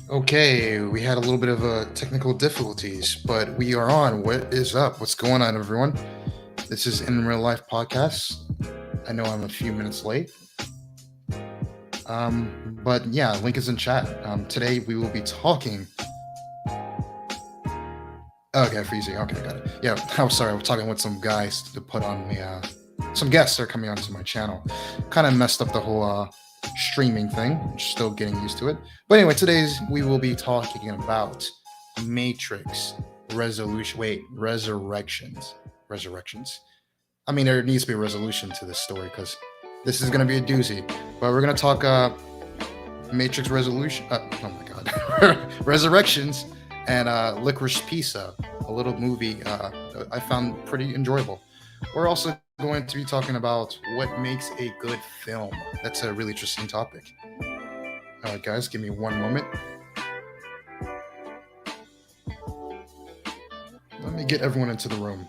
Okay, we had a little bit of technical difficulties, but we are on. What is up? What's going on, everyone? This is In Real Life Podcast. I know I'm a few minutes late, but yeah, link is in chat. Today we will be talking. Okay, freezing. Okay, got it. Yeah, I'm sorry. I was talking with some guys to put on me. Some guests are coming onto my channel. Kind of messed up the whole streaming thing. I'm still getting used to it. But anyway, today's we will be talking about Matrix resolution. Wait, resurrections. Resurrections. I mean, there needs to be a resolution to this story because this is going to be a doozy. But we're going to talk Matrix resolution. Oh my god, resurrections and Licorice Pizza, a little movie I found pretty enjoyable. We're also going to be talking about what makes a good film. That's a really interesting topic. All right, guys, give me one moment. Let me get everyone into the room.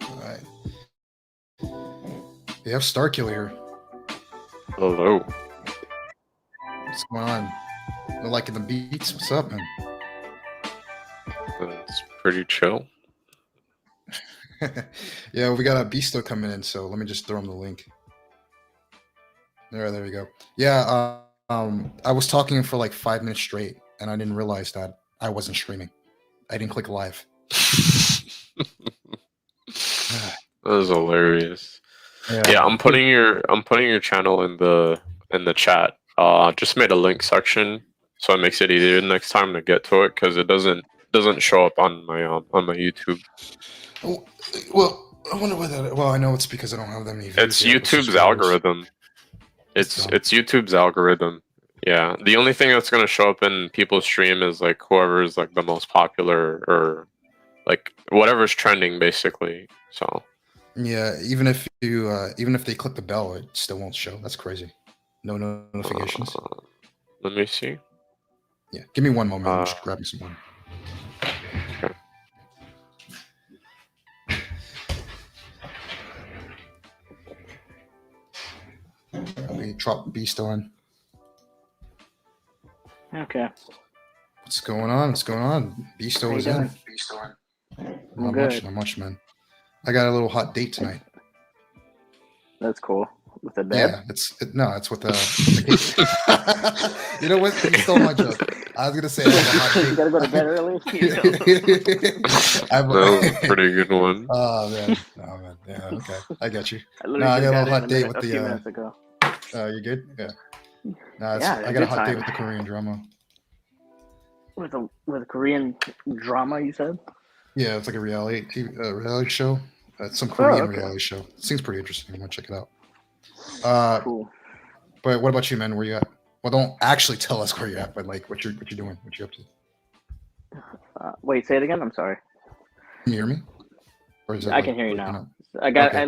All right. We have Starkiller here. Hello. What's going on? You liking the beats? What's up, man? It's pretty chill. Yeah, we got a Beasto coming in, so let me just throw him the link. There we go. Yeah, I was talking for like 5 minutes straight, and I didn't realize that I wasn't streaming. I didn't click live. That was hilarious. Yeah, I'm putting your channel in the chat. Just made a link section, so it makes it easier next time to get to it because it doesn't show up on my YouTube. Oh, well, I wonder why that. Well, I know it's because I don't have that many views. It's YouTube's algorithm. It's YouTube's algorithm. Yeah, the only thing that's gonna show up in people's stream is like whoever's like the most popular or like whatever's trending, basically. So. Yeah, even if they click the bell, it still won't show. That's crazy. No notifications. Let me see. Yeah, give me one moment. I'm just grabbing some water. Okay. Let me drop Beast on. Okay. What's going on? Beasto is in. Not much, man. I got a little hot date tonight. That's cool. With the bed? Yeah, it's with the You know what? You stole my joke. I was gonna say I have a hot date. You gotta go to bed early. That was a pretty good one. Oh man. Yeah, okay. I got you. No, I got a little hot date with the. Few minutes ago. You good? Yeah. No, I got a hot date with the Korean drama. With a Korean drama, you said? Yeah, it's like a reality show. It's some Korean reality show. It seems pretty interesting. I'm gonna check it out. Cool. But what about you, man? Where you at? Well, don't actually tell us where you're at, but like what you're doing, what you up to. Wait, say it again. I'm sorry. Can you hear me? Or is it I can hear you now. I got a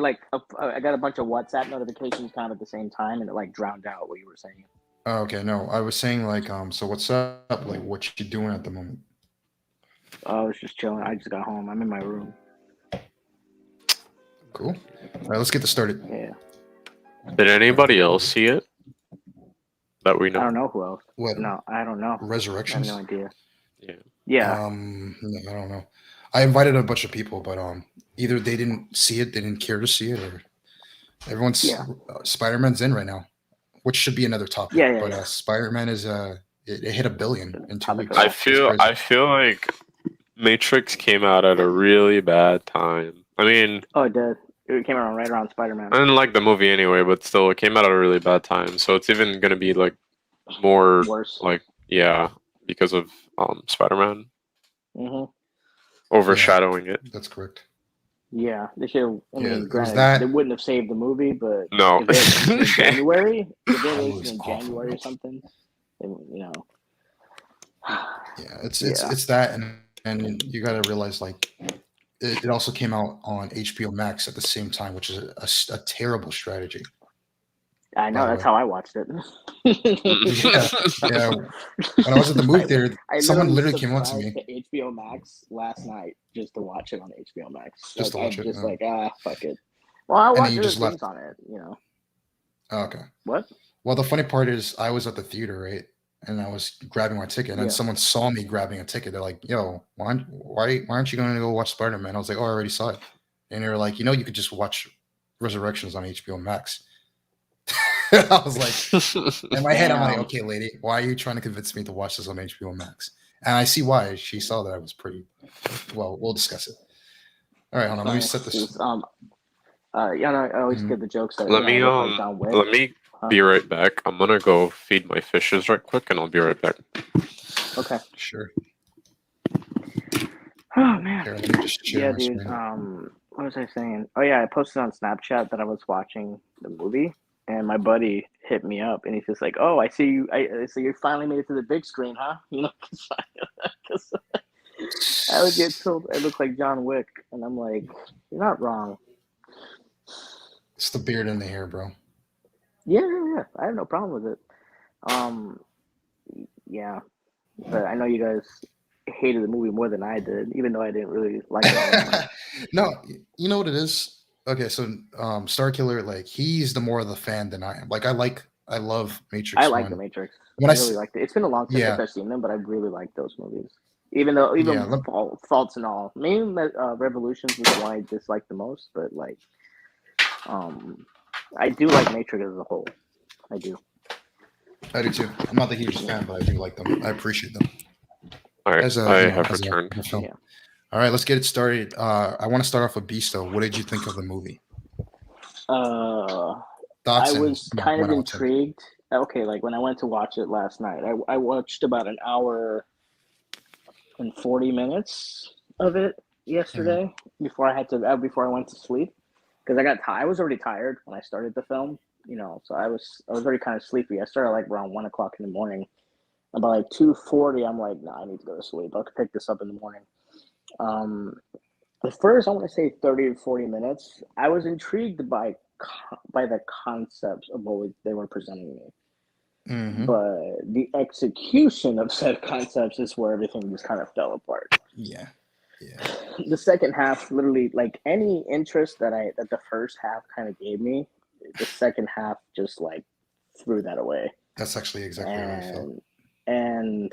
bunch of WhatsApp notifications kind of at the same time, and it like drowned out what you were saying. Oh, okay. No, I was saying like so what's up? Like what you doing at the moment? I was just chilling. I just got home. I'm in my room. Cool. All right, let's get this started. Yeah. Did anybody else see it? That we know. I don't know who else. What? No, I don't know. Resurrections. I have no idea. Yeah. Yeah. I don't know. I invited a bunch of people, but either they didn't see it, they didn't care to see it, or everyone's Spider-Man's in right now, which should be another topic. Yeah. Spider-Man is it hit 1 billion in 2 weeks. I feel like Matrix came out at a really bad time. I mean, it did. It came out right around Spider-Man. I didn't like the movie anyway, but still, it came out at a really bad time. So it's even gonna be like more worse. Like because of Spider-Man overshadowing it. That's correct. Yeah, they should have. I mean, granted, that... they wouldn't have saved the movie, but no. In January, if they released in January or something, you know. Yeah, it's that, and you got to realize like it also came out on HBO Max at the same time, which is a terrible strategy. I know, that's how I watched it. Yeah. When I was at the movie theater, someone literally came up to me. To HBO Max last night just to watch it on HBO Max. Just to watch it. Just fuck it. Well, I watched other things on it, Oh, okay. What? Well, the funny part is I was at the theater, right? And I was grabbing my ticket, and someone saw me grabbing a ticket. They're like, "Yo, why aren't you going to go watch Spider-Man?" I was like, "Oh, I already saw it." And they were like, you could just watch Resurrections on HBO Max. I was like, in my head, I'm like, okay, lady, why are you trying to convince me to watch this on HBO Max? And I see why. She saw that I was pretty. Well, we'll discuss it. All right, hold on. Let me set this. I always get the jokes that let me be right back. I'm gonna go feed my fishes right quick, and I'll be right back. Okay. Sure. Oh man. Here, let me just share my dude. screen. What was I saying? Oh yeah, I posted on Snapchat that I was watching the movie, and my buddy hit me up, and he's just like, "Oh, I see you. So you finally made it to the big screen, huh?" Because I would get told I look like John Wick, and I'm like, "You're not wrong." It's the beard and the hair, bro. Yeah. I have no problem with it. Yeah, but I know you guys hated the movie more than I did, even though I didn't really like it. No, you know what it is? Okay, so Starkiller, like he's the more of the fan than I am. Like I love Matrix. I like the Matrix. I really liked it. It's been a long time since I've seen them, but I really like those movies. Even faults and all. Maybe Revolutions was the one I disliked the most, but like, I do like Matrix as a whole. I do. I do too. I'm not the hugest fan, but I do like them. I appreciate them. All right, I have returned. Yeah. All right, let's get it started. I want to start off with Beasto. What did you think of the movie? I was kind of intrigued. Okay, like when I went to watch it last night, I watched about an hour and 40 minutes of it yesterday before I went to sleep, because I was already tired when I started the film, so I was already kind of sleepy. I started like around 1:00 in the morning. About like 2:40, I'm like, nah, I need to go to sleep. I'll pick this up in the morning. The first, I want to say 30 to 40 minutes, I was intrigued by the concepts of what they were presenting me. Mm-hmm. But the execution of said concepts is where everything just kind of fell apart. Yeah. The second half, literally, like any interest that the first half kind of gave me, the second half just like threw that away. That's actually exactly what I felt. And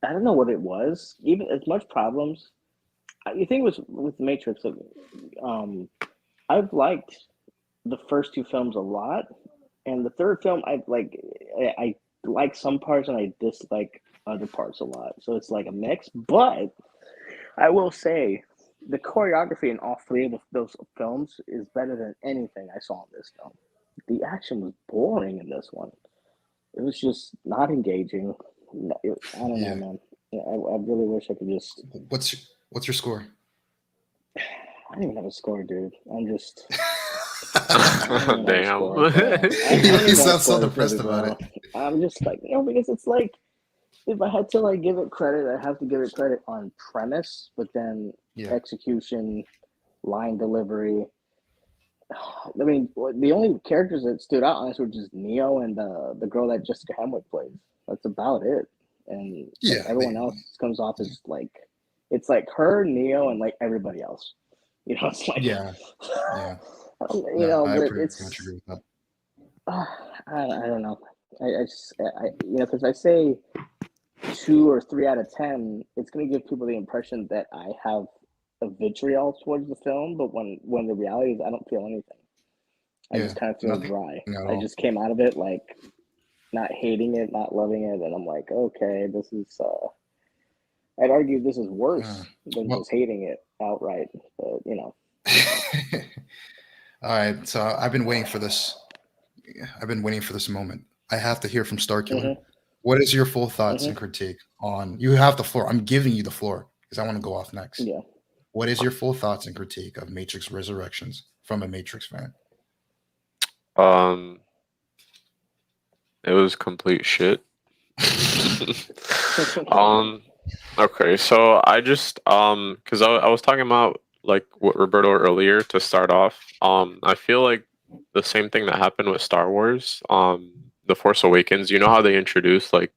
I don't know what it was. Even as much problems, you think it was with Matrix. I've liked the first two films a lot, and the third film I like some parts and I dislike other parts a lot. So it's like a mix. But I will say the choreography in all three of those films is better than anything I saw in this film. The action was boring in this one. It was just not engaging. I don't know, man. I really wish I could just. What's your score? I don't even have a score, dude. I'm just. Damn. You sound so depressed about it. I'm just like, because it's like, if I had to like give it credit, I have to give it credit on premise, but then execution, line delivery. I mean, the only characters that stood out honestly were just Neo and the girl that Jessica Hemwick plays. That's about it. And everyone else comes off as like, it's like her, Neo, and like everybody else. It's like I don't know. Because I say 2 or 3 out of 10, it's going to give people the impression that I have a vitriol towards the film, but when the reality is I don't feel anything. I just kind of feel dry. I just came out of it like not hating it, not loving it, and I'm like, okay, this is. I'd argue this is worse than just hating it outright, but All right, so I've been waiting for this. I've been waiting for this moment. I have to hear from Starkiller. Mm-hmm. What is your full thoughts and critique on? You have the floor. I'm giving you the floor because I want to go off next. Yeah. What is your full thoughts and critique of Matrix Resurrections from a Matrix fan? It was complete shit. Okay, so I just because I was talking about like what Roberto earlier to start off. I feel like the same thing that happened with Star Wars, The Force Awakens. You know how they introduced like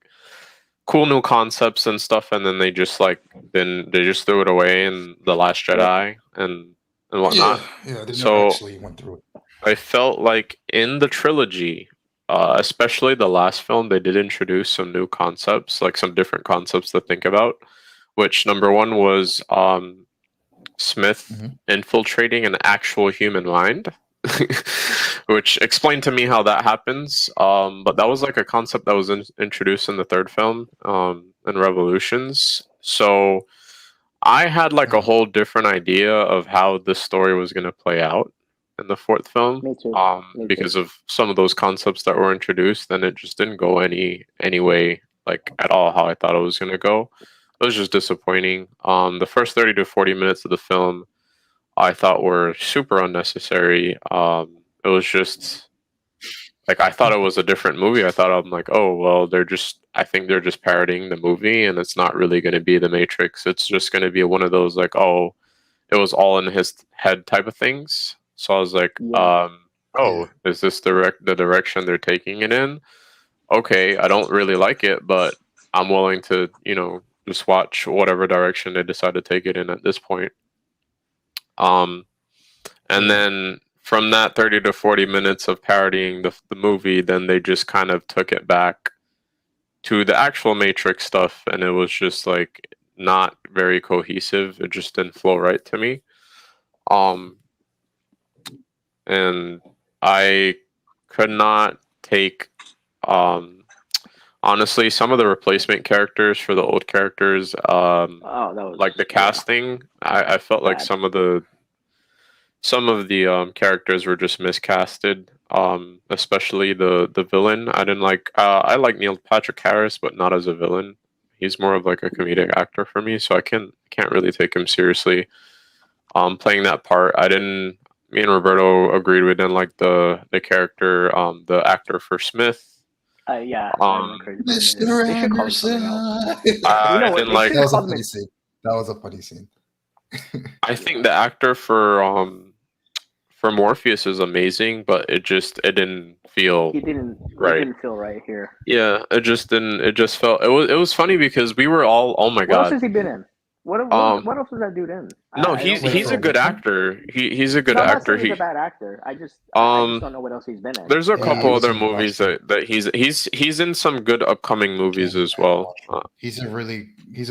cool new concepts and stuff, and then they just threw it away in The Last Jedi and whatnot. Yeah, they so never actually went through it. I felt like in the trilogy, especially the last film, they did introduce some new concepts, like some different concepts to think about. Which number one was Smith infiltrating an actual human mind, which explained to me how that happens. But that was like a concept that was introduced in the third film, in Revolutions. So I had like a whole different idea of how this story was going to play out in the fourth film. Me too. Because of some of those concepts that were introduced, and it just didn't go any way like at all how I thought it was going to go. It was just disappointing. The first 30 to 40 minutes of the film I thought were super unnecessary. It was just like I thought it was a different movie. I'm like, oh well, I think they're just parodying the movie, and it's not really going to be The Matrix. It's just going to be one of those like, oh, it was all in his head type of things. So I was like, oh, is this the direction they're taking it in? Okay, I don't really like it, but I'm willing to, just watch whatever direction they decide to take it in at this point. And then from that 30 to 40 minutes of parodying the movie, then they just kind of took it back to the actual Matrix stuff, and it was just like not very cohesive. It just didn't flow right to me. And I could not take honestly, some of the replacement characters for the old characters, that was, like the casting, I felt like some of the characters were just miscasted. Especially the villain. I didn't like. I like Neil Patrick Harris, but not as a villain. He's more of like a comedic actor for me, so I can't really take him seriously. Playing that part, I didn't. Me and Roberto agreed we didn't like the character, the actor for Smith. Mr. Anderson. I didn't like. That was a funny scene. That was a funny scene. I think the actor for Morpheus is amazing, but it didn't feel right. It didn't feel right here. Yeah, it just didn't. It just felt. It was funny because we were all, oh my god. What else has he been in? What else is that dude in? No, he's a good actor. He's a good actor. He's a bad actor. I just don't know what else he's been in. There's a couple other movies that he's in some good upcoming movies as well. He's a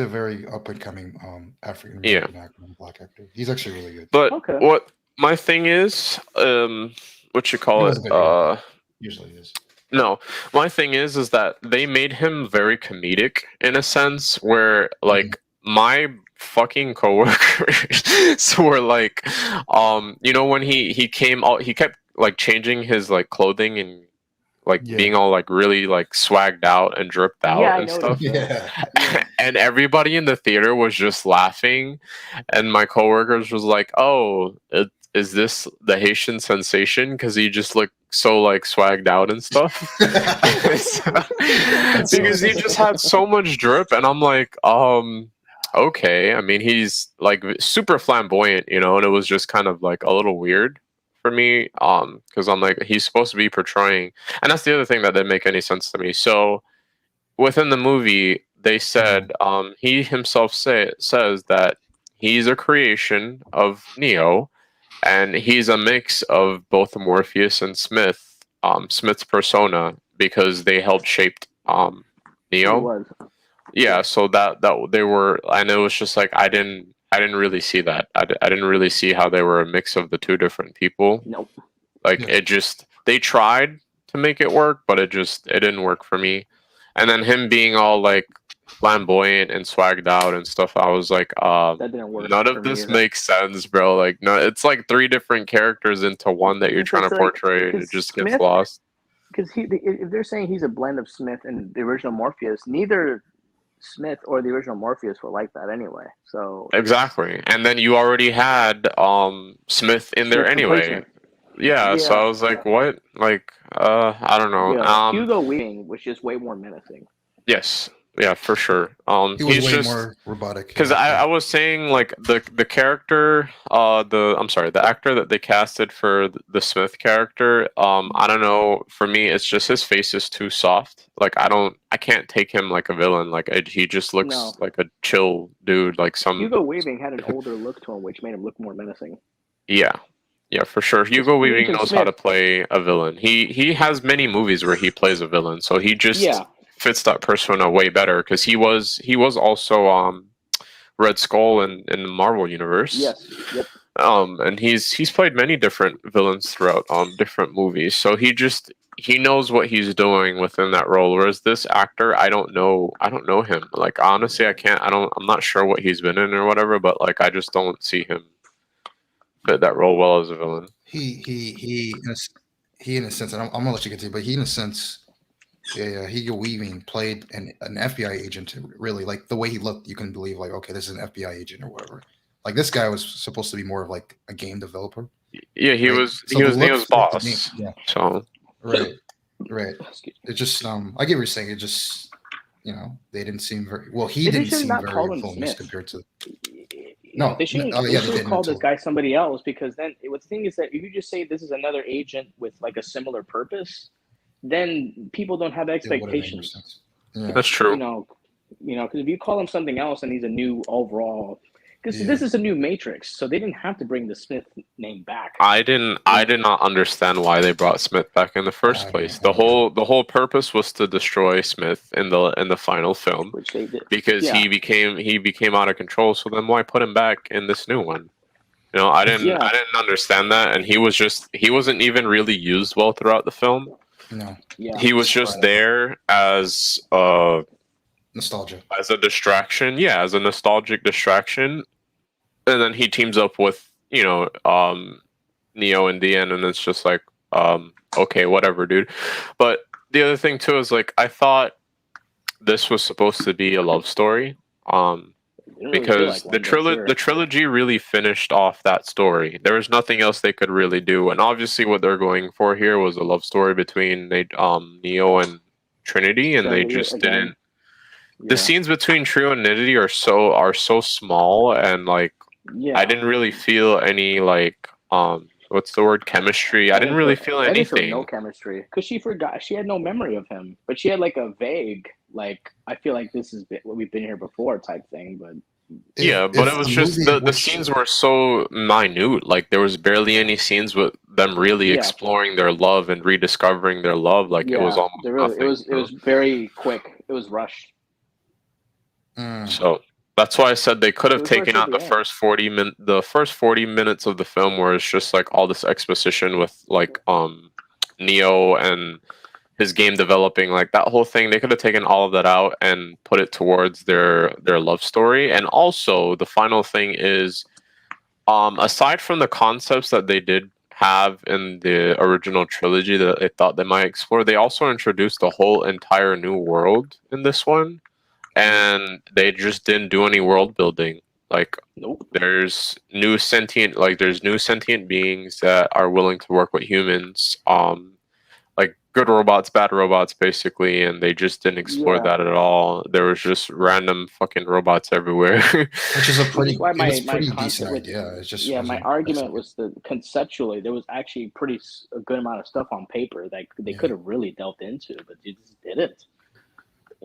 very up and coming African American actor, black actor. He's actually really good. But what my thing is, what you call it? Usually is. No, my thing is that they made him very comedic in a sense where like my fucking coworkers were like, when he came out, he kept like changing his like clothing and like being all like really like swagged out and dripped out and stuff. And everybody in the theater was just laughing, and my coworkers was like, oh, is this the Haitian sensation? Because he just looked so like swagged out and stuff. Because he just had so much drip, and I'm like, okay. I mean, he's like super flamboyant, and it was just kind of like a little weird for me. Because I'm like, he's supposed to be portraying, and that's the other thing that didn't make any sense to me. So within the movie, they said he himself says that he's a creation of Neo. And he's a mix of both Morpheus and Smith, Smith's persona, because they helped shape Neo. Yeah, so that they were, and it was just like I didn't really see that. I didn't really see how they were a mix of the two different people. Nope. Like it just, they tried to make it work, but it didn't work for me. And then him being all like flamboyant and swagged out and stuff, I was like, that didn't work. None of this makes sense, bro. Like, no, it's like three different characters into one that you're trying to portray, and it just gets lost. Because if they're saying he's a blend of Smith and the original Morpheus, neither Smith or the original Morpheus were like that anyway. So exactly, and then you already had Smith in there anyway. Yeah, so I was like, what? Like, I don't know. Hugo Weaving was just way more menacing. Yes. Yeah, for sure. He was he's way just more robotic. because I was saying like the character, the actor that they casted for the Smith character. I don't know. For me, it's just his face is too soft. Like I can't take him like a villain. Like he just looks like a chill dude. Like Hugo Weaving had an older look to him, which made him look more menacing. Yeah, for sure. Hugo Weaving knows how to play a villain. He has many movies where he plays a villain, so he just fits that persona way better because he was also Red Skull in the Marvel universe. Yes. Yep. And he's played many different villains throughout different movies, so he knows what he's doing within that role. Whereas this actor, I don't know him. Like honestly, I'm not sure what he's been in or whatever, but like I just don't see him fit that role well as a villain. He in a sense, and I'm gonna let you continue, but he in a sense, Hugo Weaving played an FBI agent. Really, like the way he looked, you can believe like, okay, this is an FBI agent or whatever. Like this guy was supposed to be more of like a game developer. Yeah, he was. So he was Neo's boss. So right. It just I get what you're saying. It just they didn't seem very well. He didn't seem very villainous compared to. No, they should have called this guy somebody else because then the thing is that if you just say this is another agent with like a similar purpose, then people don't have expectations. Yeah. That's true. Because if you call him something else and he's a new overall, because this is a new Matrix, so they didn't have to bring the Smith name back. I did not understand why they brought Smith back in the first place. The whole purpose was to destroy Smith in the final film, which they did because he became out of control. So then why put him back in this new one? I didn't understand that, and he wasn't even really used well throughout the film. No, he was just there as nostalgia, as a distraction. Yeah, as a nostalgic distraction. And then he teams up with, Neo in the end, and it's just like, okay, whatever, dude. But the other thing too is like I thought this was supposed to be a love story, because the trilogy really finished off that story. There was nothing else they could really do, and obviously what they're going for here was a love story between Neo and Trinity, and they just didn't. The scenes between Trio and Nitty are so small, and like. Yeah. I didn't really feel any like what's the word, chemistry. I didn't really feel anything. No chemistry because she forgot. She had no memory of him, but she had like a vague like I feel like this is what we've been here before type thing. But it was just the scenes were so minute. Like there was barely any scenes with them really exploring their love and rediscovering their love. Like it was almost nothing. It was very quick. It was rushed. So. That's why I said they could have taken out the first 40 minutes of the film, where it's just like all this exposition with like Neo and his game developing, like that whole thing. They could have taken all of that out and put it towards their love story. And also the final thing is, aside from the concepts that they did have in the original trilogy that they thought they might explore, they also introduced a whole entire new world in this one. And they just didn't do any world building. Like, there's new sentient beings that are willing to work with humans. Like good robots, bad robots, basically, and they just didn't explore that at all. There was just random fucking robots everywhere. Which is a pretty decent idea. It's just my argument was that conceptually there was actually a good amount of stuff on paper that they could have really delved into, but they just didn't.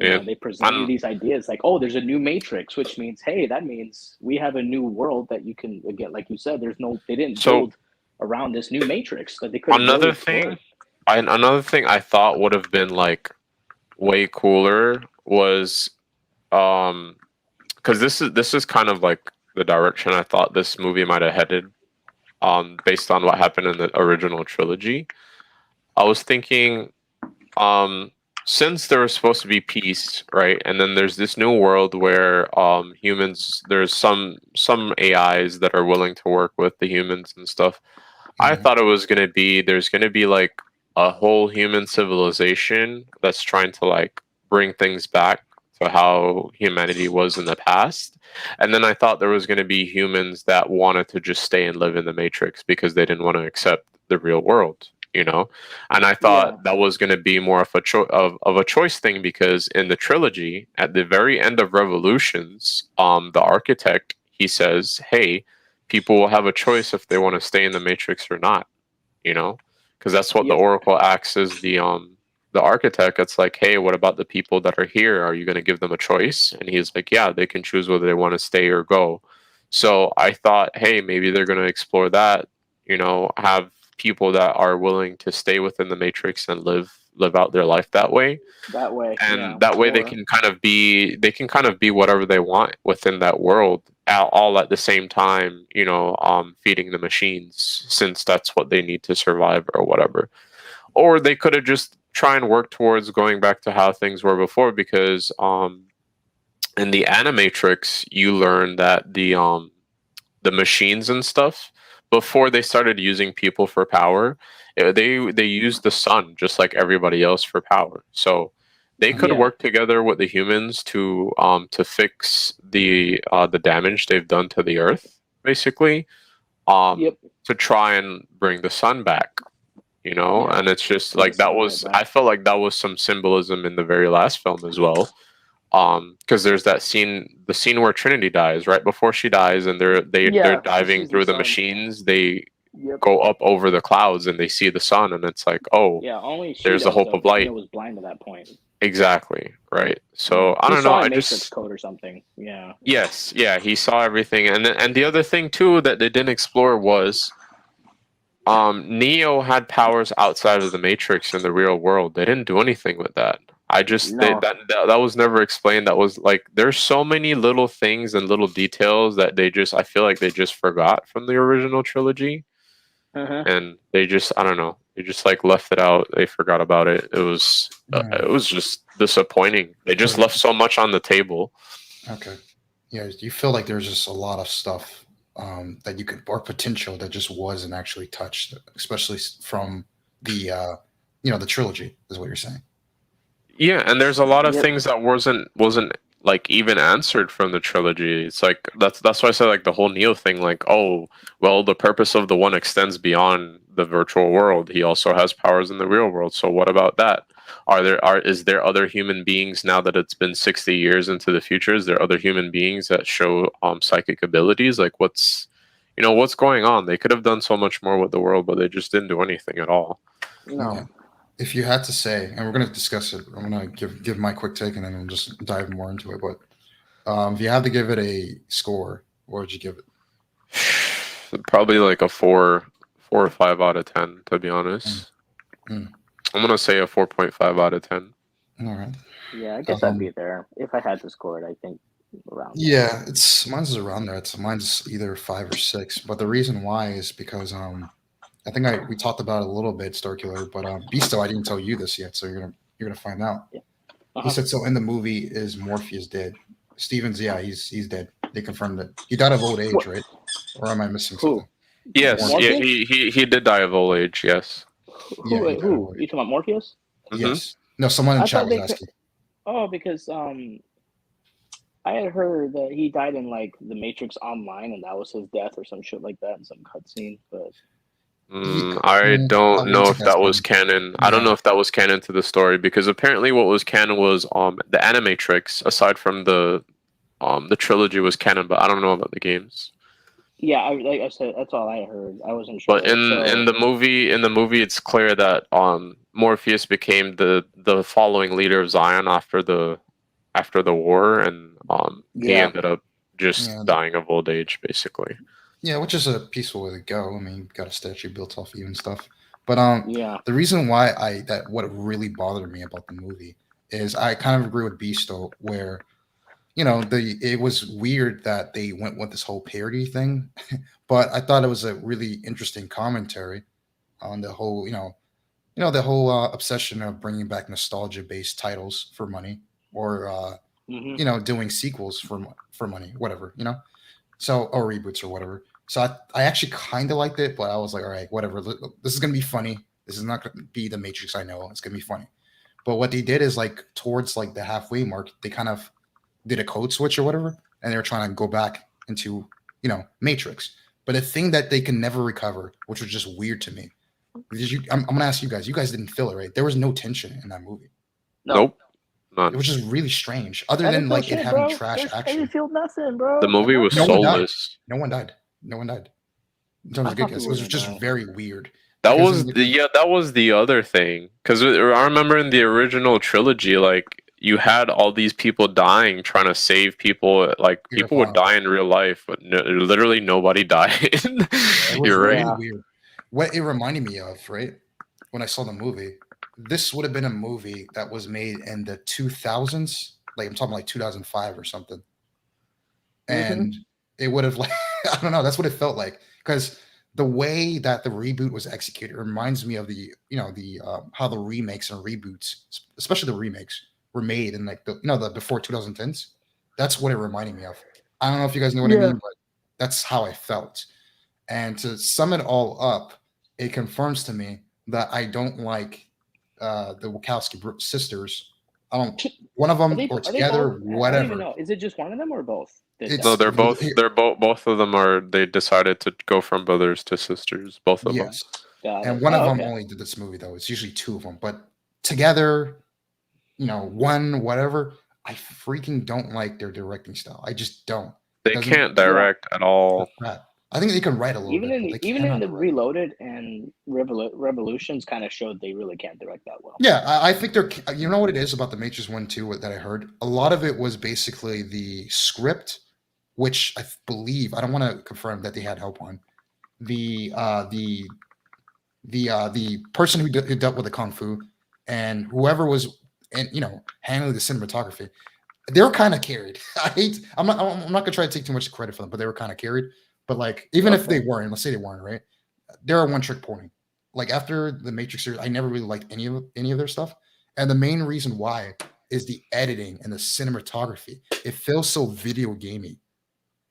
They presented these ideas like, oh, there's a new Matrix, which means, hey, that means we have a new world that you can get. Like you said, they didn't build around this new Matrix that they could. Another thing I thought would have been like way cooler was, because this is kind of like the direction I thought this movie might have headed, based on what happened in the original trilogy. I was thinking, since there was supposed to be peace, right, and then there's this new world where humans, there's some AIs that are willing to work with the humans and stuff. I thought it was there's gonna be like a whole human civilization that's trying to like bring things back to how humanity was in the past, and then I thought there was gonna be humans that wanted to just stay and live in the Matrix because they didn't want to accept the real world. you know. And I thought that was going to be more of a choice thing, because in the trilogy, at the very end of Revolutions, the architect, he says, hey, people will have a choice if they want to stay in the Matrix or not, you know, because that's what the Oracle acts as the architect. It's like, hey, what about the people that are here? Are you going to give them a choice? And he's like, yeah, they can choose whether they want to stay or go. So I thought, hey, maybe they're going to explore that, you know, have people that are willing to stay within the Matrix and live out their life that way. And that way they can kind of be whatever they want within that world, all at the same time, you know, feeding the machines, since that's what they need to survive or whatever. Or they could have just try and work towards going back to how things were before, because in the Animatrix you learn that the machines and stuff, before they started using people for power, they used the sun just like everybody else for power. So they could work together with the humans to fix the damage they've done to the earth, basically, to try and bring the sun back, you know. And it's just like that was, I felt like that was some symbolism in the very last film as well, because there's that scene, the scene where Trinity dies right before she dies, and they're diving through the machines. They go up over the clouds and they see the sun, and it's like, oh, only there's a hope of light. Neo was blind at that point. Exactly, right. So I don't know, I Matrix just code or something. Yes, yeah, he saw everything. And the other thing too that they didn't explore was Neo had powers outside of the Matrix in the real world. They didn't do anything with that. That was never explained. That was like, there's so many little things and little details that I feel like they just forgot from the original trilogy. And they just, I don't know, they just like left it out. They forgot about it. It was just disappointing. They just left so much on the table. Okay. Yeah, you feel like there's just a lot of stuff that you could, or potential that just wasn't actually touched, especially from the the trilogy, is what you're saying. Yeah, and there's a lot of things that wasn't like even answered from the trilogy. It's like that's why I said, like, the whole Neo thing, like, oh, well, the purpose of the one extends beyond the virtual world. He also has powers in the real world. So what about that? Is there other human beings now that it's been 60 years into the future? Is there other human beings that show psychic abilities? Like, what's going on? They could have done so much more with the world, but they just didn't do anything at all. No. Yeah. If you had to say, and we're going to discuss it, I'm going to give my quick take, and then we'll just dive more into it. But if you had to give it a score, what would you give it? Probably like a 4 or 5 out of 10, to be honest. I'm going to say a 4.5 out of 10. All right. Yeah, I guess I'd be there. If I had to score it, I think around there. Yeah, mine's around there. Mine's either 5 or 6. But the reason why is because I think we talked about it a little bit, Starkiller, but Beasto, I didn't tell you this yet, so you're gonna find out. Yeah. He said, so in the movie, is Morpheus dead? Stevens, yeah, he's dead. They confirmed it. He died of old age, right? Or am I missing something? Yes, he did die of old age. Yes. Who? You talking about Morpheus? Yes. No, someone in chat was asking. Because I had heard that he died in like the Matrix Online, and that was his death or some shit like that in some cutscene, but. I don't know if that was canon. I don't know if that was canon to the story, because apparently what was canon was the Animatrix, aside from the trilogy, was canon, but I don't know about the games. Yeah, like I said, that's all I heard. I wasn't sure. But in the movie, it's clear that Morpheus became the following leader of Zion after the war, and he ended up just dying of old age, basically. Yeah, which is a peaceful way to go. I mean, got a statue built off you and stuff. But the reason why what really bothered me about the movie is I kind of agree with Beasto, where it was weird that they went with this whole parody thing, but I thought it was a really interesting commentary on the whole the whole obsession of bringing back nostalgia-based titles for money, or doing sequels for money, whatever, so, or reboots or whatever. So I actually kind of liked it, but I was like, all right, whatever. This is going to be funny. This is not going to be the Matrix I know. It's going to be funny. But what they did is, like, towards like the halfway mark, they kind of did a code switch or whatever, and they were trying to go back into, Matrix. But a thing that they can never recover, which was just weird to me, I'm gonna ask you guys. You guys didn't feel it, right? There was no tension in that movie. Nope. None. It was just really strange. Other than like it having trash action. I didn't feel nothing, bro. The movie was soulless. No one died. In terms of good guys, it was just very weird. That was the other thing, because I remember in the original trilogy, like you had all these people dying trying to save people. Like people would die in real life, but literally nobody died. You're right. Really weird. What it reminded me of, right? When I saw the movie, this would have been a movie that was made in the 2000s. Like I'm talking like 2005 or something, and it would have like I don't know. That's what it felt like because the way that the reboot was executed reminds me of the how the remakes and reboots, especially the remakes, were made in like the before 2010s. That's what it reminded me of. I don't know if you guys know what I mean, but that's how I felt. And to sum it all up, it confirms to me that I don't like the Wachowski sisters. I don't. One of them or together, whatever. I don't even know. Is it just one of them or both? No, they're both. They're both of them are. They decided to go from brothers to sisters. Both of them. And one of them only did this movie though. It's usually two of them, but together, one whatever. I freaking don't like their directing style. I just don't. They can't direct at all. I think they can write a little bit. Even in the Reloaded and Revolutions kind of showed they really can't direct that well. Yeah, I think they're. You know what it is about the Matrix 1, 2 that I heard? A lot of it was basically the script, which I believe, I don't want to confirm that they had help on. The person who dealt with the Kung Fu and whoever was handling the cinematography, they were kind of carried. I'm not gonna try to take too much credit for them, but they were kind of carried. But like, even if they weren't, let's say they weren't, right? They're a one-trick pony. Like after the Matrix series, I never really liked any of their stuff. And the main reason why is the editing and the cinematography. It feels so video gamey.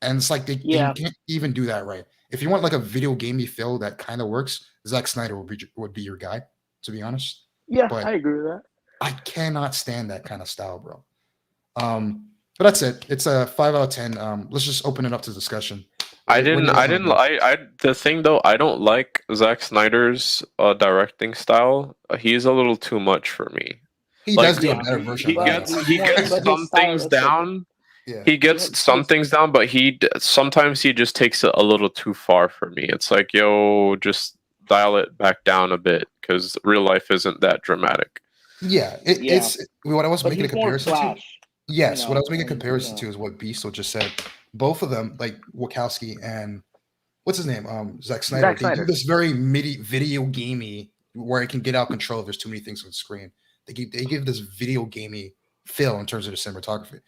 And it's like they can't even do that right. If you want like a video gamey feel that kind of works, Zack Snyder would be your guy, to be honest. Yeah, but I agree with that. I cannot stand that kind of style, bro. But that's it. It's a 5 out of 10. Let's just open it up to discussion. The thing though, I don't like Zack Snyder's directing style. He's a little too much for me. He does do a better version. He gets some things down. Yeah. He gets some things down, but sometimes he just takes it a little too far for me. It's like, yo, just dial it back down a bit because real life isn't that dramatic. Yeah, it's what I was making a comparison to. Yes, what I was making a comparison to is what Beastle just said. Both of them, like Wachowski and what's his name, Zack Snyder, they do this very video gamey where it can get out of control if there's too many things on the screen. They give this video gamey feel in terms of the cinematography.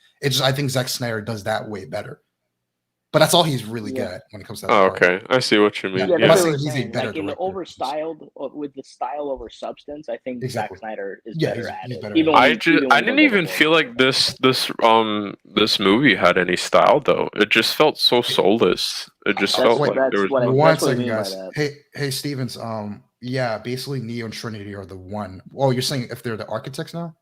I think Zack Snyder does that way better. But that's all he's really good at when it comes to that. Oh, okay. I see what you mean. Yeah, I'm not saying he's a better director. Over-styled, with the style over substance, I think Zack Snyder is better at it. I didn't even feel like this movie had any style though. It just felt so soulless. It just felt like there was one second, guys. Hey, Stevens. Basically Neo and Trinity are the one. Oh, you're saying if they're the architects now?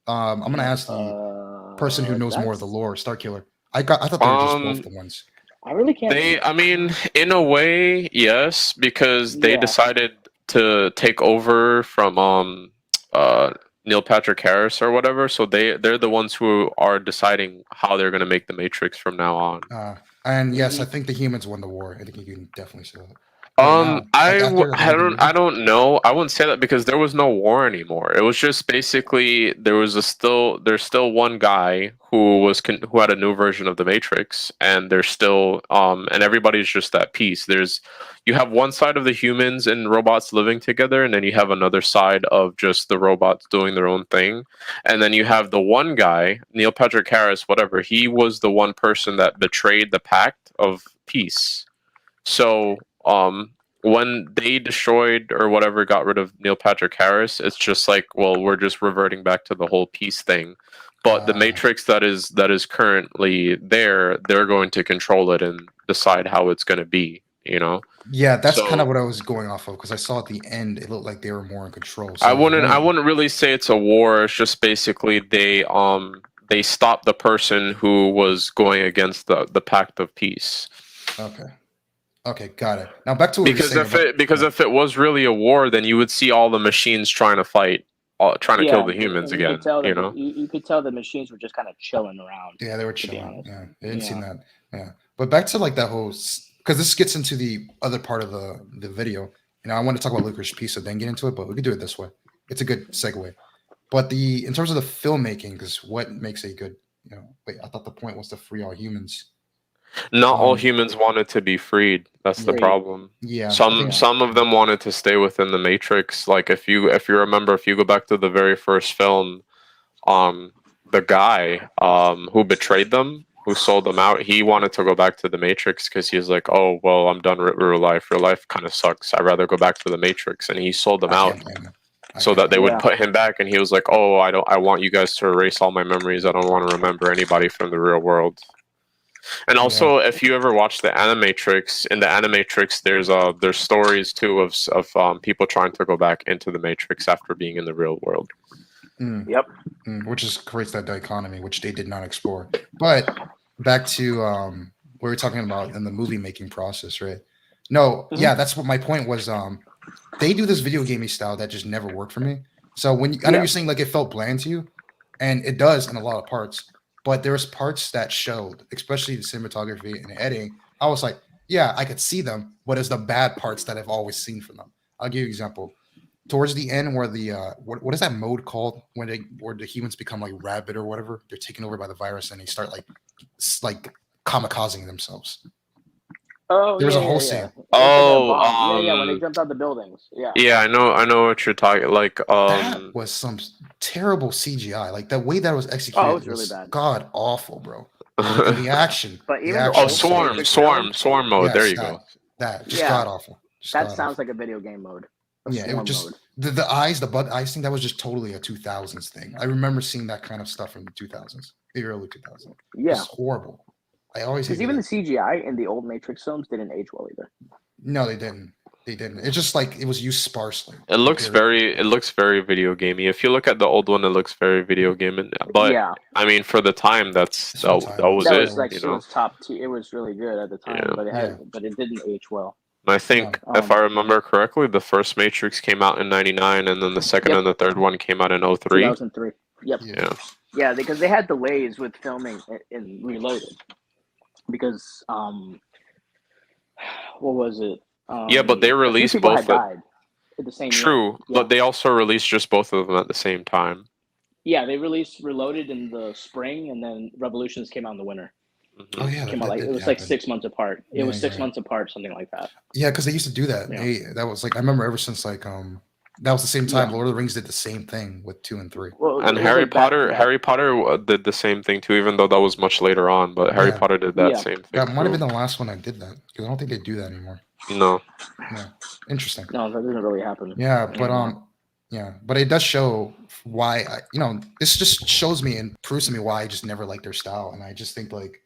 I'm gonna ask the person who knows more of the lore, Starkiller. I thought they were just both the ones. I really can't. I mean, in a way, yes, because they decided to take over from Neil Patrick Harris or whatever. So they're the ones who are deciding how they're going to make the Matrix from now on. And yes, I think the humans won the war. I think you can definitely say that. I don't know. I wouldn't say that because there was no war anymore. It was just basically there's still one guy who had a new version of the Matrix, and there's still and everybody's just at peace. You have one side of the humans and robots living together, and then you have another side of just the robots doing their own thing, and then you have the one guy, Neil Patrick Harris, whatever. He was the one person that betrayed the pact of peace. So when they destroyed or whatever, got rid of Neil Patrick Harris, it's just like, well, we're just reverting back to the whole peace thing. But the Matrix that is currently there, they're going to control it and decide how it's going to be, Yeah, that's kind of what I was going off of because I saw at the end it looked like they were more in control. So I wouldn't really say it's a war. It's just basically they stopped the person who was going against the pact of peace. Okay. Okay, got it. Now back to what because if it was really a war, then you would see all the machines trying to fight, trying to kill the humans again. You could tell the machines were just kind of chilling around. Yeah, they were chilling. Yeah, I didn't see that. Yeah, but back to like that whole, because this gets into the other part of the video. I want to talk about Licorice Pizza, then get into it, but we could do it this way. It's a good segue. But in terms of the filmmaking, because what makes a good, wait, I thought the point was to free all humans. Not all humans wanted to be freed. That's the problem. Yeah. Some of them wanted to stay within the Matrix. Like if you remember, if you go back to the very first film, the guy who betrayed them, who sold them out, he wanted to go back to the Matrix because he was like, oh well, I'm done with real life. Real life kind of sucks. I'd rather go back to the Matrix, and he sold them out so that they would put him back. And he was like, oh, I want you guys to erase all my memories. I don't want to remember anybody from the real world. And also, if you ever watch the Animatrix, in the Animatrix, there's stories too of people trying to go back into the Matrix after being in the real world. Yep. Which creates that dichotomy, which they did not explore. But back to what we were talking about in the movie making process, right? No, that's what my point was. They do this video gamey style that just never worked for me. So I know you're saying like it felt bland to you, and it does in a lot of parts. But there was parts that showed, especially the cinematography and editing. I was like, yeah, I could see them, but it's the bad parts that I've always seen from them. I'll give you an example. Towards the end, where the what is that mode called where the humans become like rabid or whatever? They're taken over by the virus and they start like kamikazing themselves. Oh, there's a whole scene. When they jumped out the buildings. Yeah, I know what you're talking. Like, that was some terrible CGI. Like the way that was executed. Oh, it was really bad. God awful, bro. The action. But even swarm mode. There you go. That just god awful. That sounds like a video game mode. It was just the eyes, the bug eyes thing. That was just totally a 2000s thing. I remember seeing that kind of stuff in the 2000s, the early 2000s. Yeah, it's horrible. I always because even the CGI in the old Matrix films didn't age well either. No, they didn't. It's just like it was used sparsely. It looks very video gamey. If you look at the old one, it looks very video gamey. But I mean, for the time, that was it. It was top tier. It was really good at the time, but it didn't age well. I think, if I remember correctly, the first Matrix came out in '99, and then the second and the third one came out in 2003. 2003. Yep. Yeah, because they had delays with filming in Reloaded. Because what was it? But they released both. Died at the same year. But they also released just both of them at the same time. Yeah, they released Reloaded in the spring, and then Revolutions came out in the winter. Mm-hmm. Oh yeah, it was like 6 months apart. It was 6 months apart, something like that. Yeah, because they used to do that. Yeah. That was like I remember ever since like that was the same time Lord of the Rings did the same thing with 2 and 3. Well, and Harry Potter did the same thing too, even though that was much later on. But Harry Potter did that same thing. That might have been the last one I did that because I don't think they do that anymore. No. Yeah. Interesting. No, that doesn't really happen. Yeah, but but it does show why this just shows me and proves to me why I just never liked their style, and I just think like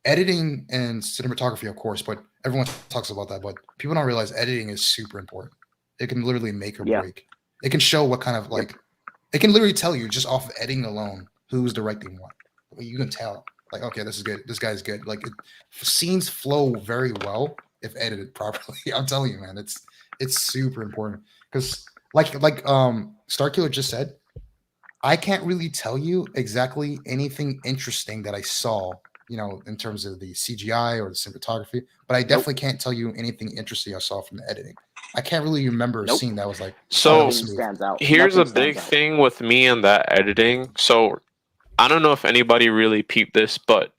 editing and cinematography, of course, but everyone talks about that, but people don't realize editing is super important. It can literally make or break. It can show what kind of it can literally tell you just off of editing alone who's directing what. You can tell like, okay, this is good. This guy's good. Like scenes flow very well if edited properly. I'm telling you, man, it's super important because like Starkiller just said, I can't really tell you exactly anything interesting that I saw, in terms of the CGI or the cinematography, but I definitely can't tell you anything interesting I saw from the editing. I can't really remember a scene that was like stands out. Here's a big thing with me and that editing. So I don't know if anybody really peeped this, but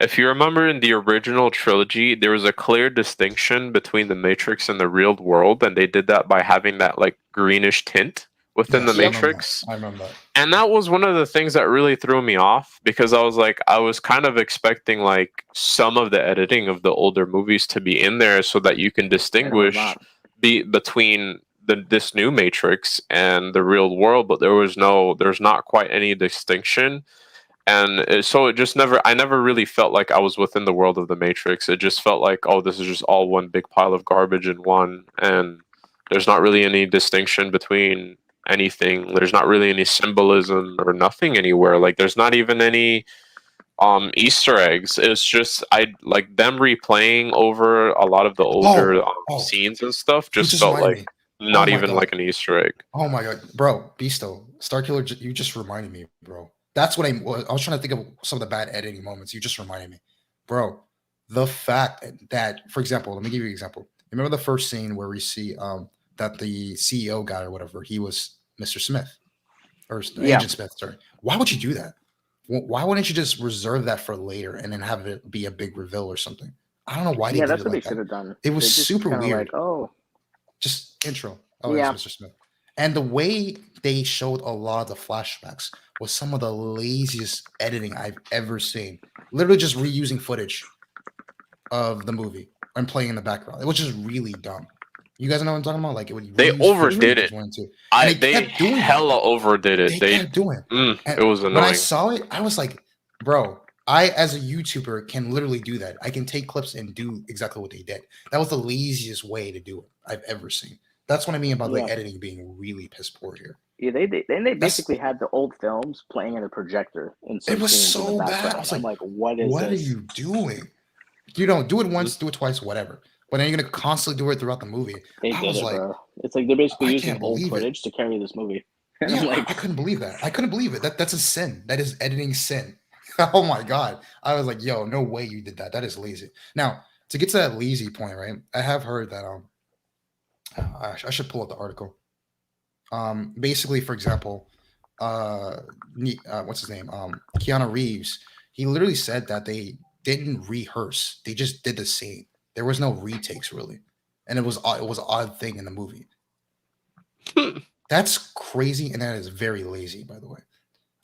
if you remember in the original trilogy, there was a clear distinction between the Matrix and the real world, and they did that by having that like greenish tint within the Matrix. I remember that. And that was one of the things that really threw me off because I was kind of expecting like some of the editing of the older movies to be in there so that you can distinguish between this new Matrix and the real world, but there's not quite any distinction. And so I never really felt like I was within the world of the Matrix. It just felt like, oh, this is just all one big pile of garbage in one, and there's not really any distinction between anything. There's not really any symbolism or nothing anywhere. Like there's not even any Easter eggs. It's just I like them replaying over a lot of the older scenes and stuff. Just felt like not even like an Easter egg. Oh my god, bro, Beasto, Starkiller, you just reminded me, bro. That's what I was trying to think of some of the bad editing moments. You just reminded me, bro. The fact that, for example, let me give you an example. Remember the first scene where we see that the CEO guy or whatever, he was Mr. Smith or Agent Smith. Sorry, why would you do that? Why wouldn't you just reserve that for later and then have it be a big reveal or something? I don't know why they did it like that. Yeah, that's what they should have done. It was super weird. Like, just intro. Oh, yeah, Mr. Smith. And the way they showed a lot of the flashbacks was some of the laziest editing I've ever seen. Literally just reusing footage of the movie and playing in the background. It was just really dumb. You guys know what I'm talking about? Like they overdid it. They hella overdid it. They kept doing it. It was annoying. When I saw it, I was like, bro, I as a YouTuber can literally do that. I can take clips and do exactly what they did. That was the laziest way to do it I've ever seen. That's what I mean about like editing being really piss poor here. Yeah, they basically had the old films playing in a projector. It was so bad. I was like, what are you doing? You don't do it once, do it twice, whatever. But then you're gonna constantly do it throughout the movie. Bro. It's like they're basically using old footage to carry this movie. Yeah, I couldn't believe that. I couldn't believe it. That's a sin. That is editing sin. Oh my god. I was like, yo, no way you did that. That is lazy. Now, to get to that lazy point, right? I have heard that I should pull up the article. Basically, for example, what's his name? Keanu Reeves. He literally said that they didn't rehearse. They just did the scene. There was no retakes really, and it was an odd thing in the movie. That's crazy, and that is very lazy, by the way.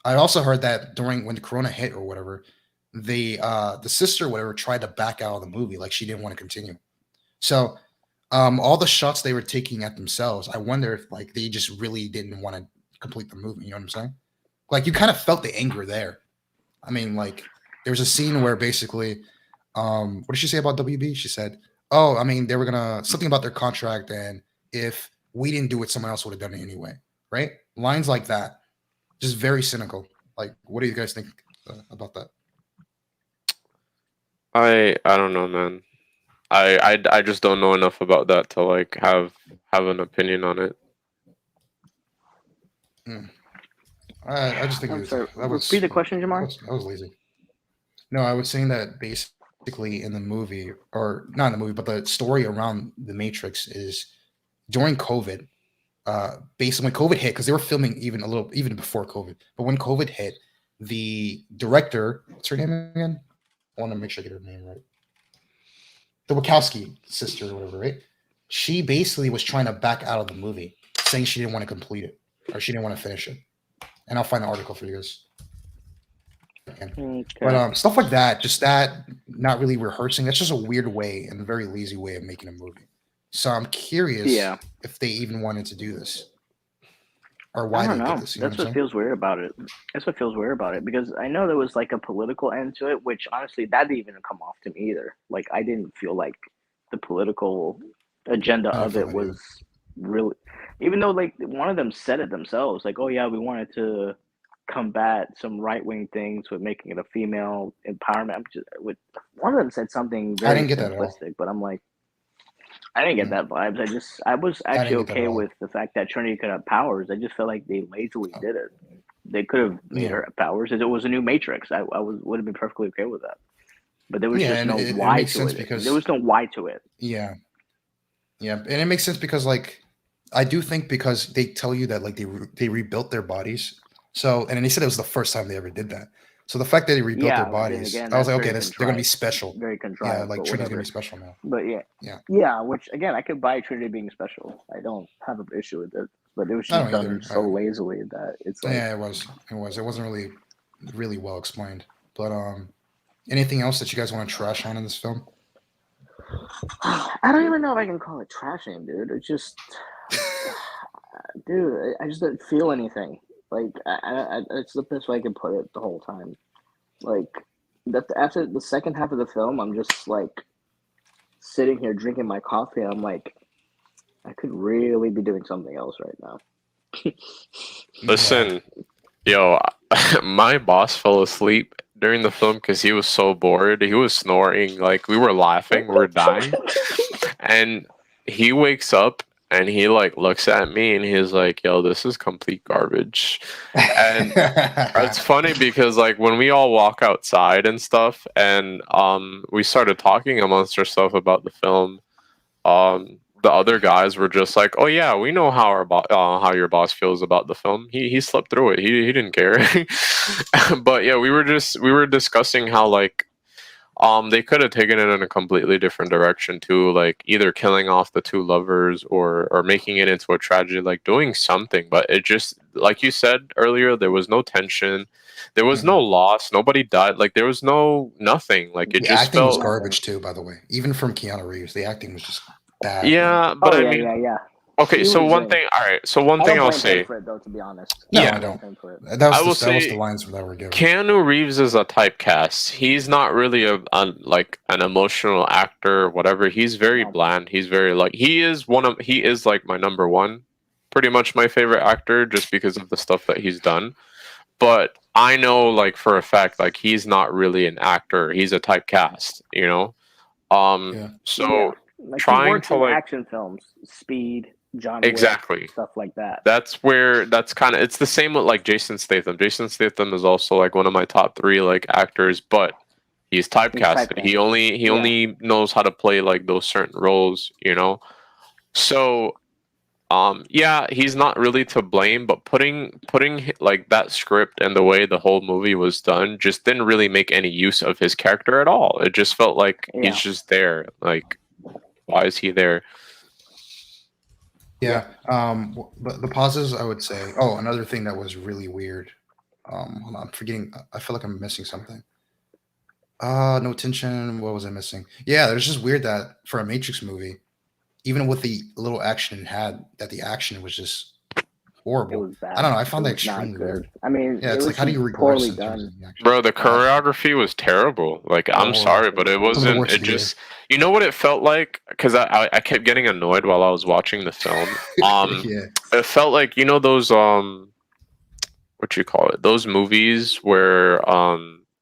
I also heard that during when the Corona hit or whatever, the sister or whatever tried to back out of the movie, like she didn't want to continue. So all the shots they were taking at themselves, I wonder if like they just really didn't want to complete the movie. You know what I'm saying? Like you kind of felt the anger there. I mean, like there was a scene where basically, what did she say about WB? She said, "Oh, I mean, they were gonna something about their contract, and if we didn't do it, someone else would have done it anyway." Right? Lines like that, just very cynical. Like, what do you guys think about that? I don't know, man. I just don't know enough about that to like have an opinion on it. I just think repeat the question, Jamar. That was lazy. No, I was saying that basically in the movie, or not in the movie, but the story around the Matrix is during COVID. Basically, when COVID hit, because they were filming even before COVID, but when COVID hit, the director, what's her name again? I want to make sure I get her name right. The Wachowski sister or whatever, right? She basically was trying to back out of the movie, saying she didn't want to complete it or she didn't want to finish it. And I'll find the article for you guys. Okay. But stuff like that, just that, not really rehearsing. That's just a weird way and a very lazy way of making a movie. So I'm curious if they even wanted to do this. Or why they did this. That's what feels weird about it. That's what feels weird about it, because I know there was like a political end to it, which honestly that didn't even come off to me either. Like I didn't feel like the political agenda of it was really, even though like one of them said it themselves, like, oh yeah, we wanted to combat some right-wing things with making it a female empowerment. One of them said something very simplistic, but I'm like, I didn't get that vibes. I was actually okay with the fact that Trinity could have powers. I just felt like they lazily did it. They could have made her have powers. If it was a new Matrix, I would have been perfectly okay with that. But there was just no why to it. Because, there was no why to it. Yeah. Yeah. And it makes sense because like, I do think because they tell you that like they rebuilt their bodies. So, and then they said it was the first time they ever did that. So the fact that they rebuilt their bodies, again, I was like, okay, they're going to be special. Very contrived. Yeah, like Trinity's going to be special now. But yeah. Which again, I could buy Trinity being special. I don't have an issue with it. But it was just done so lazily that it's like, yeah, it was. It wasn't really well explained. But anything else that you guys want to trash on in this film? I don't even know if I can call it trashing, dude. It's just, dude, I just didn't feel anything. Like, it's the best way I can put it the whole time. Like, after the second half of the film, I'm just, like, sitting here drinking my coffee, and I'm like, I could really be doing something else right now. Listen, yo, my boss fell asleep during the film because he was so bored. He was snoring. Like, we were laughing, we were dying. And he wakes up and he like looks at me and he's like, "Yo, this is complete garbage." And it's funny because like when we all walk outside and stuff, and we started talking amongst ourselves about the film. The other guys were just like, "Oh yeah, we know how how your boss feels about the film. He slept through it. He didn't care." But yeah, we were discussing how like they could have taken it in a completely different direction too, like either killing off the two lovers or making it into a tragedy, like doing something. But it just, like you said earlier, there was no tension, there was no loss, nobody died, like there was nothing. Like it the just acting felt was garbage too. By the way, even from Keanu Reeves, the acting was just bad. Yeah, but I mean, yeah. Okay, so one thing. All right, so one thing I'll say. For it, though, to be honest. No, yeah, I don't. That was the lines that were given. Keanu Reeves is a typecast. He's not really like an emotional actor or whatever. He's very bland. He's very like he is like my number one, pretty much my favorite actor just because of the stuff that he's done. But I know like for a fact like he's not really an actor. He's a typecast. You know. So like trying to like action films, Speed. John exactly Wick, stuff like that. That's kind of it's the same with like Jason Statham. Jason Statham is also like one of my top 3 like actors, but he's typecasted. He only knows how to play like those certain roles, you know. So yeah, he's not really to blame, but putting like that script and the way the whole movie was done just didn't really make any use of his character at all. It just felt like he's just there. Like, why is he there? Yeah. But the pauses, I would say. Oh, another thing that was really weird. Hold on, I'm forgetting. I feel like I'm missing something. No tension. What was I missing? Yeah, it was just weird that for a Matrix movie, even with the little action it had, that the action was just horrible. It was bad. I don't know. I found that extremely weird. I mean, yeah, it's like how do you regress in terms of the action? Bro, the choreography was terrible. Like, I'm sorry, but it wasn't. It just, you know what it felt like? Because I kept getting annoyed while I was watching the film. It felt like, you know those what you call it? Those movies where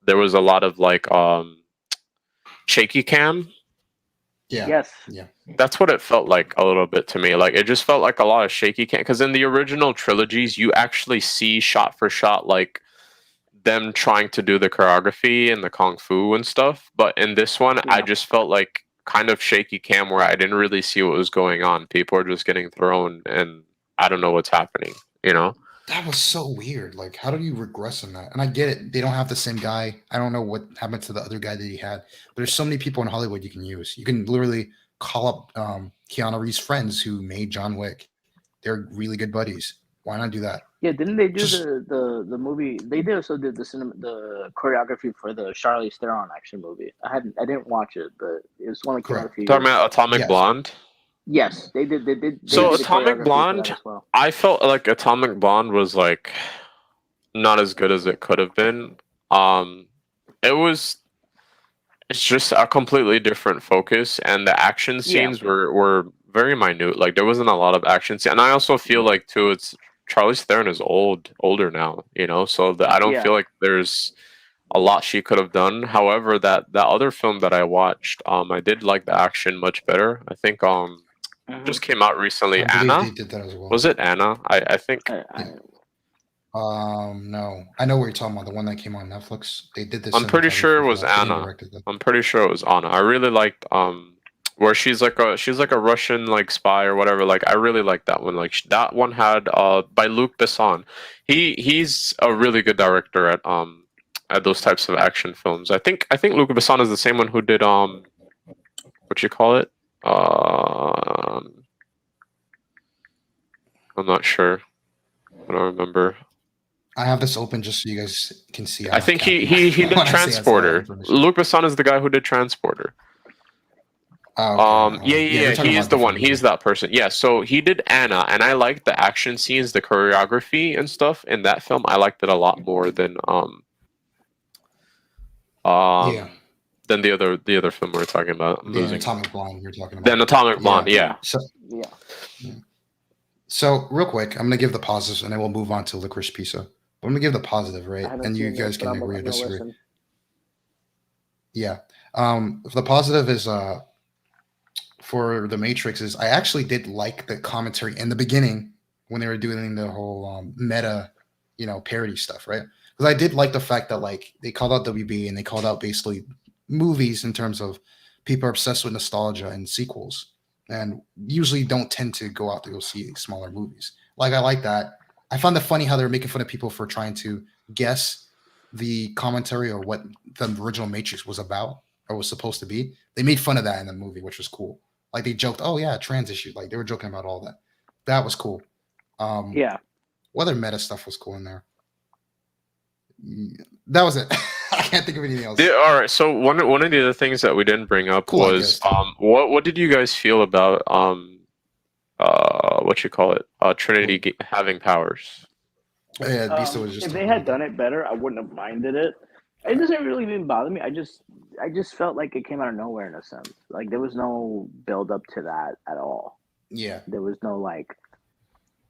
there was a lot of like shaky cam. Yeah. Yes. Yeah. That's what it felt like a little bit to me. Like it just felt like a lot of shaky cam. Because in the original trilogies, you actually see shot for shot like them trying to do the choreography and the kung fu and stuff. But in this one, I just felt like kind of shaky cam where I didn't really see what was going on. People are just getting thrown, and I don't know what's happening. You know. That was so weird. Like, how do you regress in that? And I get it. They don't have the same guy. I don't know what happened to the other guy that he had. But there's so many people in Hollywood you can use. You can literally call up Keanu Reeves' friends who made John Wick. They're really good buddies. Why not do that? Yeah, didn't they do the movie? They also did the choreography for the Charlize Theron action movie. I didn't watch it, but it was one of Keanu. Talking about Atomic Blonde. Yes, they did. So Atomic Blonde, I felt like Atomic Blonde was like not as good as it could have been. It's just a completely different focus, and the action scenes were very minute. Like there wasn't a lot of action scenes, and I also feel like too, it's Charlize Theron is older now, you know, so I don't feel like there's a lot she could have done. However, that other film that I watched, I did like the action much better. I think just came out recently. Anna? They did that as well. Was it Anna? I think. No, I know what you're talking about. The one that came on Netflix. They did this. I'm pretty sure it was Anna. I'm pretty sure it was Anna. I really liked where she's like a Russian like spy or whatever. Like I really liked that one. Like that one had by Luc Besson. He's a really good director at those types of action films. I think Luc Besson is the same one who did what you call it? I'm not sure. I don't remember. I have this open just so you guys can see. I think he did Transporter. Luc Besson is the guy who did Transporter. Oh, okay. Yeah. He is the one. He's that person. Yeah. So he did Anna, and I liked the action scenes, the choreography and stuff in that film. I liked it a lot more than than the other film we were talking about. Atomic Blonde you're talking about. Then Atomic Blonde, yeah. So real quick, I'm gonna give the positives, and then we'll move on to Licorice Pizza. I'm gonna give the positive, right? And you guys can agree or disagree. Yeah. The positive is for the Matrix is I actually did like the commentary in the beginning when they were doing the whole meta, parody stuff, right? Because I did like the fact that like they called out WB and they called out basically movies in terms of people are obsessed with nostalgia and sequels, and usually don't tend to go out to go see smaller movies. Like I like that. I found it funny how they were making fun of people for trying to guess the commentary or what the original Matrix was about or was supposed to be. They made fun of that in the movie, which was cool. Like they joked, "Oh yeah, trans issue." Like they were joking about all that. That was cool. Yeah. What other meta stuff was cool in there? That was it. I can't think of anything else. Yeah, all right. So one of the other things that we didn't bring up was what did you guys feel about what you call it Trinity having powers? Yeah, Beast was just if they had done it better, I wouldn't have minded it. It doesn't really even bother me. I just felt like it came out of nowhere in a sense. Like there was no build up to that at all. Yeah. There was no like,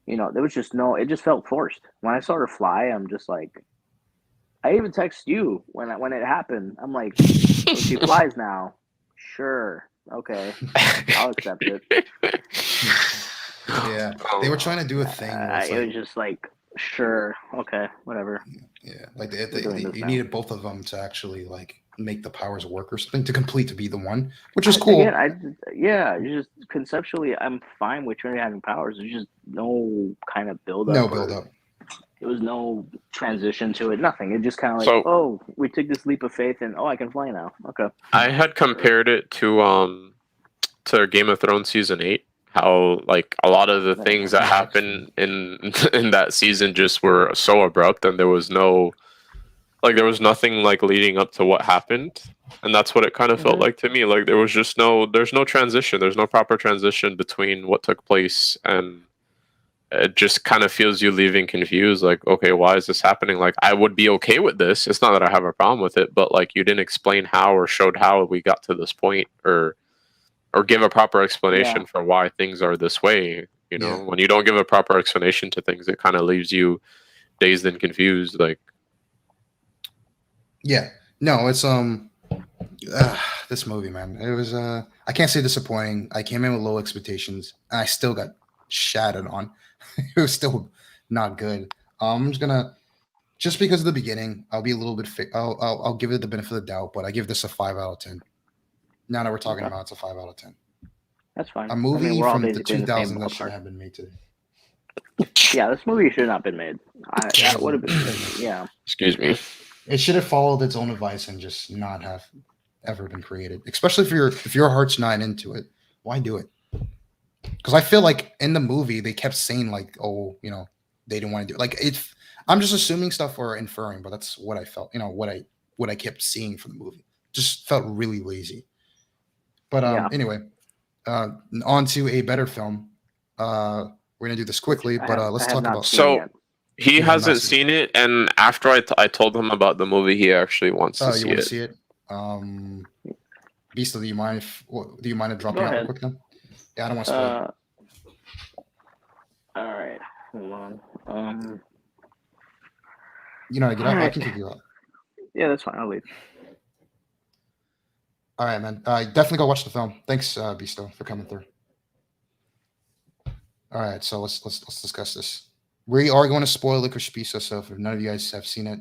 there was just no. It just felt forced. When I saw her fly, I'm just like, I even text you when it happened. I'm like, so she flies now. Sure, okay, I'll accept it. Yeah, they were trying to do a thing. It was just like, sure, okay, whatever. Yeah, like you needed both of them to actually like make the powers work or something to be the one, which is cool. Again, just conceptually, I'm fine with Trinity having powers. There's just no kind of build up. No build up. There was no transition to it. Nothing. It just kind of like, oh, we took this leap of faith, and I can fly now. Okay. I had compared it to Game of Thrones season 8. How like a lot of the things that happened in that season just were so abrupt, and there was nothing like leading up to what happened, and that's what it kind of felt like to me. Like there's no transition. There's no proper transition between what took place, and it just kind of feels you leaving confused. Like, okay, why is this happening? Like, I would be okay with this. It's not that I have a problem with it, but like you didn't explain how or showed how we got to this point, or give a proper explanation for why things are this way. When you don't give a proper explanation to things, it kind of leaves you dazed and confused. Like, yeah, no, it's this movie, man. It was I can't say disappointing. I came in with low expectations, and I still got shattered on. It was still not good. I'm just because of the beginning, I'll be a little bit. I'll give it the benefit of the doubt, but I give this a 5 out of 10. Now that we're talking about, it's a 5 out of 10. That's fine. A movie from the 2000s that should have been made today. Yeah, this movie should not have been made. That would have been. Yeah. Excuse me. It should have followed its own advice and just not have ever been created. Especially if your heart's not into it, why do it? Because I feel like in the movie they kept saying like, oh, they didn't want to do it. Like I'm just assuming stuff or inferring, but that's what I felt. What I kept seeing from the movie just felt really lazy. But anyway, on to a better film. We're gonna do this quickly, but let's talk about. So he hasn't seen it, and after I told him about the movie, he actually wants to see it. You want to see it? Beast, do you mind dropping out real quick then? Yeah, I don't want to spoil it. All right, hold on. Get out. I can kick you out. Yeah, that's fine. I'll leave. All right, man. Definitely go watch the film. Thanks, Beasto, for coming through. All right, so let's discuss this. We are going to spoil Licorice Pizza, so if none of you guys have seen it,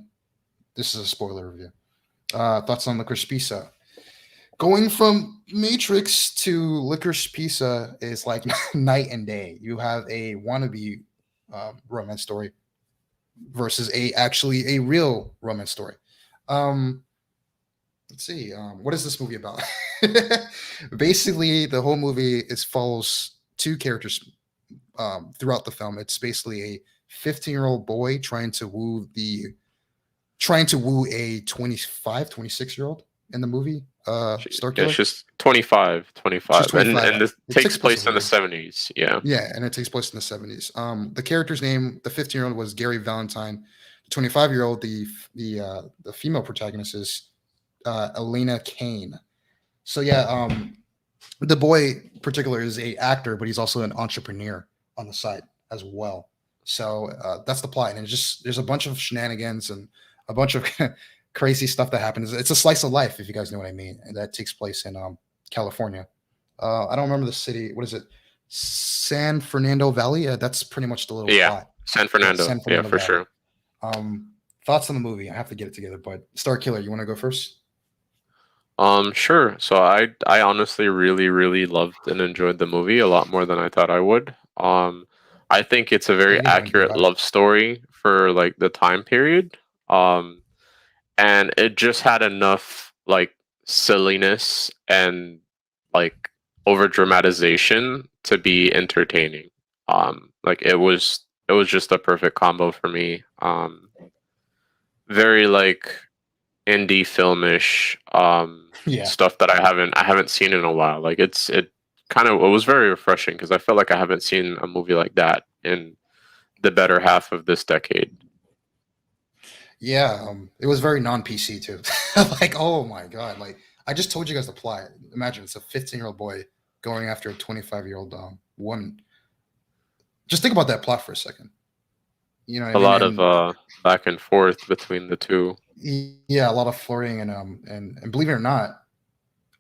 this is a spoiler review. Thoughts on Licorice Pizza? Going from Matrix to Licorice Pizza is like night and day. You have a wannabe romance story versus actually a real romance story. Let's see. What is this movie about? Basically, the whole movie follows two characters throughout the film. It's basically a 15-year-old boy trying to woo a 25, 26-year-old in the movie. She's 25. And this takes place in the 70s. Yeah. Yeah, and it takes place in the 70s. The character's name, the 15-year-old, was Gary Valentine. The 25-year-old, the female protagonist is Elena Kane. So yeah, the boy in particular is a actor, but he's also an entrepreneur on the side as well. So that's the plot, and there's a bunch of shenanigans and a bunch of crazy stuff that happens. It's a slice of life, if you guys know what I mean, and that takes place in California. I don't remember the city. What is it? San Fernando Valley. That's pretty much the little plot. San Fernando. Yeah, San Fernando for Valley. Sure. Thoughts on the movie? I have to get it together. But Star Killer, you want to go first? Sure. So I honestly really loved and enjoyed the movie a lot more than I thought I would. I think it's a very accurate love story for like the time period. And it just had enough like silliness and like over dramatization to be entertaining. Like it was just a perfect combo for me. Very like indie filmish stuff that I haven't seen in a while. Like it was very refreshing because I felt like I haven't seen a movie like that in the better half of this decade. Yeah, it was very non-PC too. Like, oh my god! Like, I just told you guys the plot. Imagine it's a 15-year-old boy going after a 25-year-old woman. Just think about that plot for a second. You know, a lot of back and forth between the two. Yeah, a lot of flirting and believe it or not,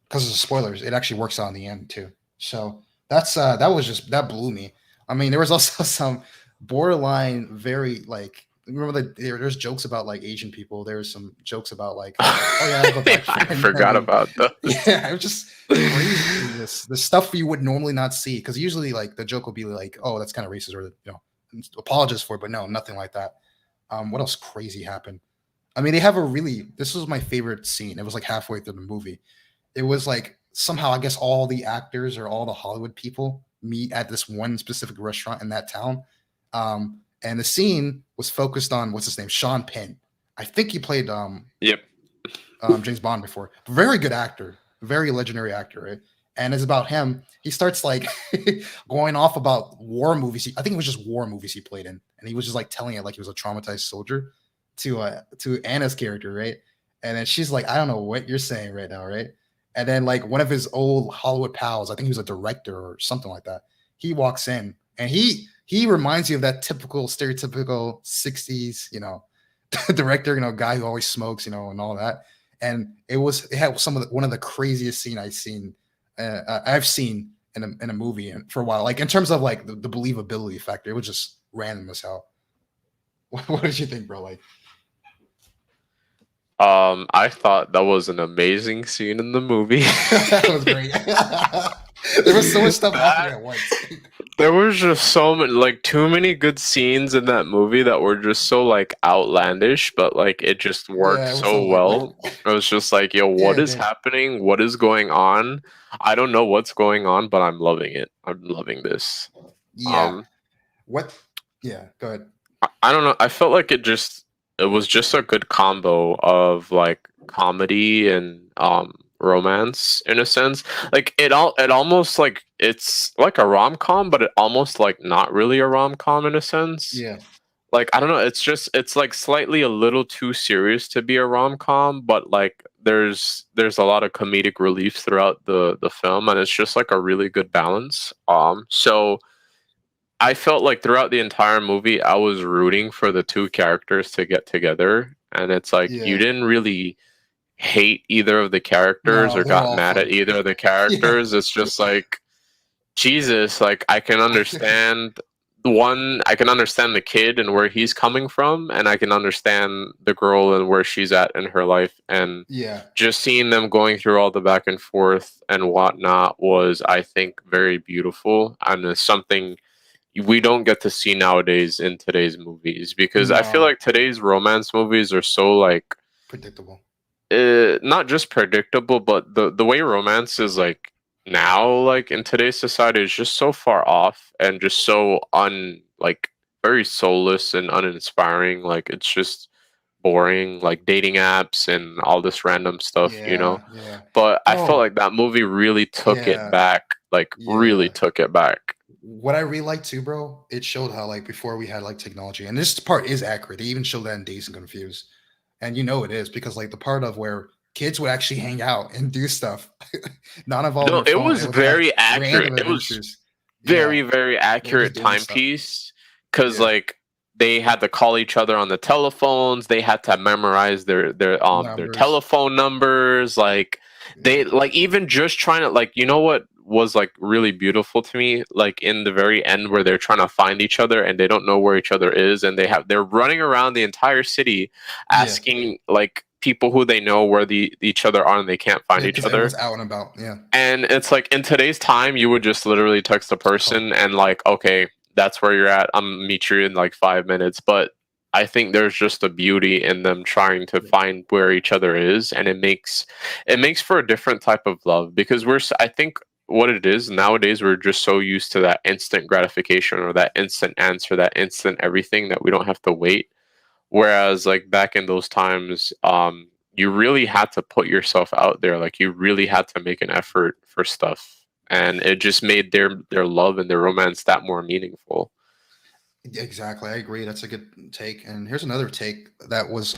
because of the spoilers, it actually works out in the end too. So that blew me. I mean, there was also some borderline very like. Remember that there's jokes about like Asian people. There's some jokes about like, oh yeah, I forgot about those. Yeah, it was just crazy. The stuff you would normally not see, because usually like the joke will be like, oh, that's kind of racist, or apologize for it, but no, nothing like that. What else crazy happened? I mean, this was my favorite scene. It was like halfway through the movie. It was like somehow I guess all the actors or all the Hollywood people meet at this one specific restaurant in that town. And the scene was focused on what's his name, Sean Penn. I think he played James Bond before. Very good actor, very legendary actor, right? And it's about him. He starts like going off about war movies. I think it was just war movies he played in, and he was just like telling it like he was a traumatized soldier to Anna's character, right? And then she's like, I don't know what you're saying right now, right? And then like one of his old Hollywood pals, I think he was a director or something like that. He walks in and he reminds you of that typical stereotypical 60s, director, guy who always smokes, and all that. And it had one of the craziest scene I've seen in a movie for a while. Like in terms of like the believability factor, it was just random as hell. What did you think, bro? Like, I thought that was an amazing scene in the movie. That was great. There was so much stuff happening at once. There was just so many, like, too many good scenes in that movie that were just so like outlandish, but like it just worked so well. It was just like, yo, what is happening? What is going on? I don't know what's going on, but I'm loving it. I'm loving this. Yeah. What? Yeah. Go ahead. I don't know. I felt like it was just a good combo of like comedy and romance in a sense. Like it almost like it's like a rom-com, but it almost like not really a rom-com in a sense. Yeah. Like I don't know, it's like slightly a little too serious to be a rom-com, but like there's a lot of comedic relief throughout the film, and it's just like a really good balance. So I felt like throughout the entire movie, I was rooting for the two characters to get together, and it's like you didn't really hate either of the characters or got mad at either of the characters. It's just like, Jesus, like I can understand the kid and where he's coming from, and I can understand the girl and where she's at in her life, and just seeing them going through all the back and forth and whatnot was, I think, very beautiful, and it's something we don't get to see nowadays in today's movies, because I feel like today's romance movies are so like predictable. Not just predictable, but the way romance is like now, like in today's society, is just so far off and just so like very soulless and uninspiring. Like it's just boring, like dating apps and all this random stuff, But I felt like that movie really took it back, really took it back. What I really liked too, bro, it showed how like before we had like technology, and this part is accurate. They even showed that in Dazed and Confused. And it is, because like the part of where kids would actually hang out and do stuff, not involved. No, it was very accurate. It was very accurate timepiece, because like they had to call each other on the telephones. They had to memorize their telephone numbers. Like they like even just trying to like what was like really beautiful to me, like in the very end where they're trying to find each other and they don't know where each other is, and they're running around the entire city asking like people who they know where each other are, and they can't find each other. Out and about, And it's like in today's time, you would just literally text a person and like, okay, that's where you're at. I'm meet you in like 5 minutes. But I think there's just a beauty in them trying to find where each other is, and it makes for a different type of love, because I think what it is nowadays, we're just so used to that instant gratification or that instant answer, that instant everything, that we don't have to wait. Whereas like back in those times, you really had to put yourself out there. Like you really had to make an effort for stuff, and it just made their love and their romance that more meaningful. Exactly, I agree. That's a good take. And here's another take that was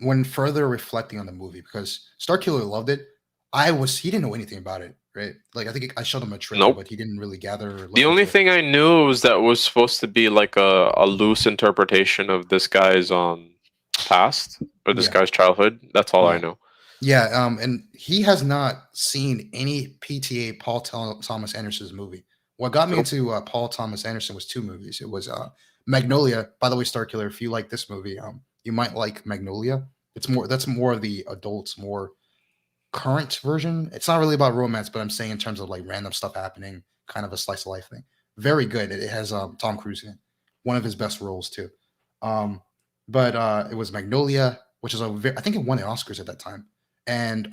when further reflecting on the movie, because Starkiller loved it. He didn't know anything about it, right? Like I think I showed him a trailer, but he didn't really gather. The only thing I knew was that was supposed to be like a loose interpretation of this guy's past or this guy's childhood. That's all I know. Yeah, and he has not seen any PTA Paul Thomas Anderson's movie. What got me into Paul Thomas Anderson was 2 movies. It was Magnolia. By the way, Starkiller, if you like this movie, you might like Magnolia. That's more of the adults, more current version. It's not really about romance, but I'm saying in terms of like random stuff happening, kind of a slice of life thing. Very good. It has Tom Cruise in it, one of his best roles too. But it was Magnolia, which is I think it won the Oscars at that time, and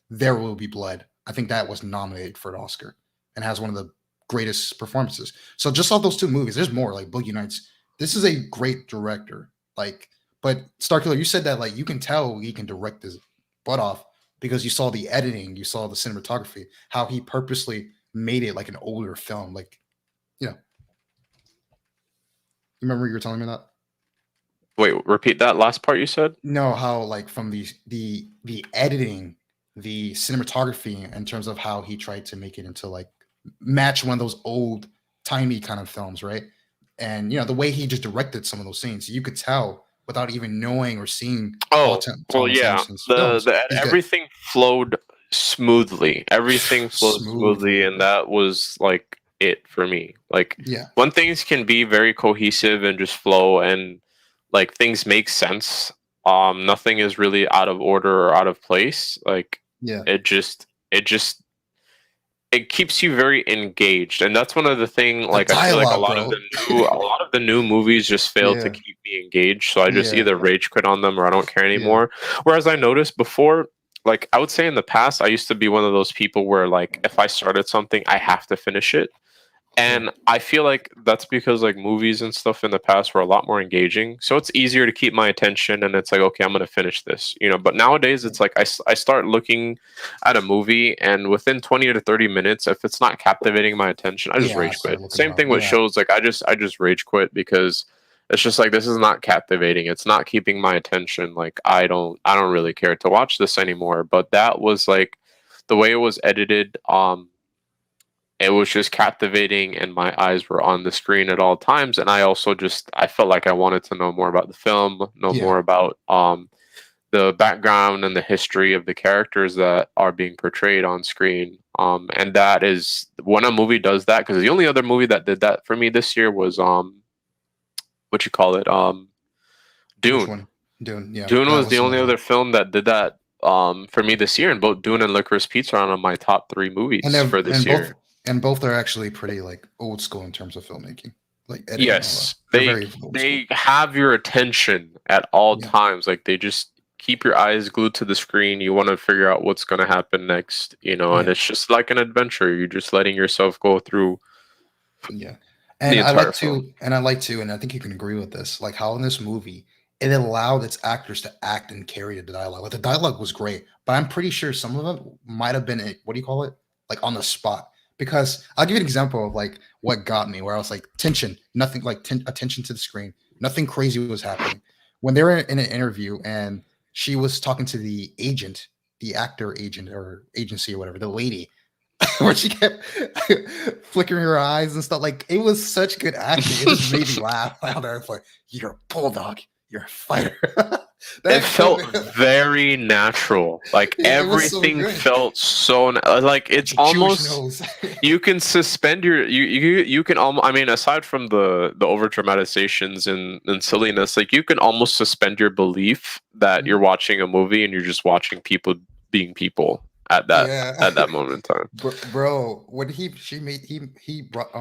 There Will Be Blood. I think that was nominated for an Oscar and has one of the greatest performances. So just off those 2 movies, there's more like Boogie Nights. This is a great director. Like, but Starkiller, you said that like you can tell he can direct his butt off because you saw the editing, you saw the cinematography, how he purposely made it like an older film. Like, you remember you were telling me that? Wait, repeat that last part you said? No, how like from the editing, the cinematography, in terms of how he tried to make it into like match one of those old timey kind of films, right? And the way he just directed some of those scenes, you could tell without even knowing or seeing. Everything flowed smoothly. Everything flowed smoothly, and that was like it for me. Like when things can be very cohesive and just flow, and like things make sense. Nothing is really out of order or out of place. Like it keeps you very engaged, and that's one of the things. Like I feel like a lot of the new movies just fail to keep me engaged. So I just either rage quit on them or I don't care anymore. Whereas I noticed before, like I would say in the past, I used to be one of those people where like if I started something, I have to finish it. And I feel like that's because like movies and stuff in the past were a lot more engaging. So it's easier to keep my attention, and it's like, okay, I'm going to finish this, but nowadays it's like I start looking at a movie, and within 20 to 30 minutes, if it's not captivating my attention, I just rage quit. Same thing with shows. Like I just rage quit because it's just like, this is not captivating. It's not keeping my attention. Like I don't really care to watch this anymore. But that was like the way it was edited. It was just captivating, and my eyes were on the screen at all times. And I also I felt like I wanted to know more about the film, more about the background and the history of the characters that are being portrayed on screen. And that is when a movie does that, because the only other movie that did that for me this year was Dune. Dune, yeah. Dune was the only other film that did that for me this year, and both Dune and Licorice Pizza are on my top 3 movies for this year. And both are actually pretty like old school in terms of filmmaking. Like yes, they have your attention at all times. Like they just keep your eyes glued to the screen. You want to figure out what's going to happen next, and it's just like an adventure. You're just letting yourself go through. Yeah, and I like to, and I think you can agree with this. Like how in this movie, it allowed its actors to act and carry the dialogue. Like the dialogue was great, but I'm pretty sure some of it might have been like on the spot. Because I'll give you an example of like what got me, where I was like tension, nothing like attention to the screen, nothing crazy was happening. When they were in an interview and she was talking to the agent, the actor agent or agency or whatever, the lady, where she kept flickering her eyes and stuff. Like, it was such good acting. It just made me laugh. Out there, like, you're a bulldog. You're a fighter. It felt very natural. Like everything felt so like it's almost you can suspend your you can almost, I mean, aside from the over dramatizations and silliness, like you can almost suspend your belief that you're watching a movie and you're just watching people being people at that moment in time. Bro, when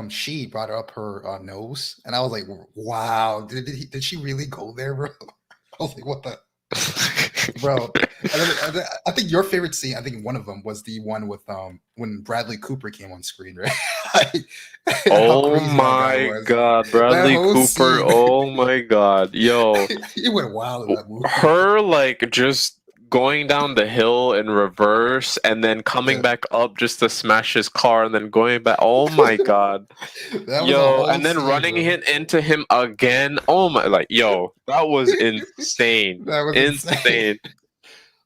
she brought up her nose, and I was like, wow, did she really go there, bro? I was like, what the bro? I think your favorite scene, I think one of them was the one with when Bradley Cooper came on screen, right? Oh my god, Bradley Cooper! Scene. Oh my god, yo, he went wild in that movie. Her like just going down the hill in reverse and then coming back up just to smash his car and then going back. Oh my god. Yo, and then running into him again. Oh my, like, yo, that was insane. That was insane.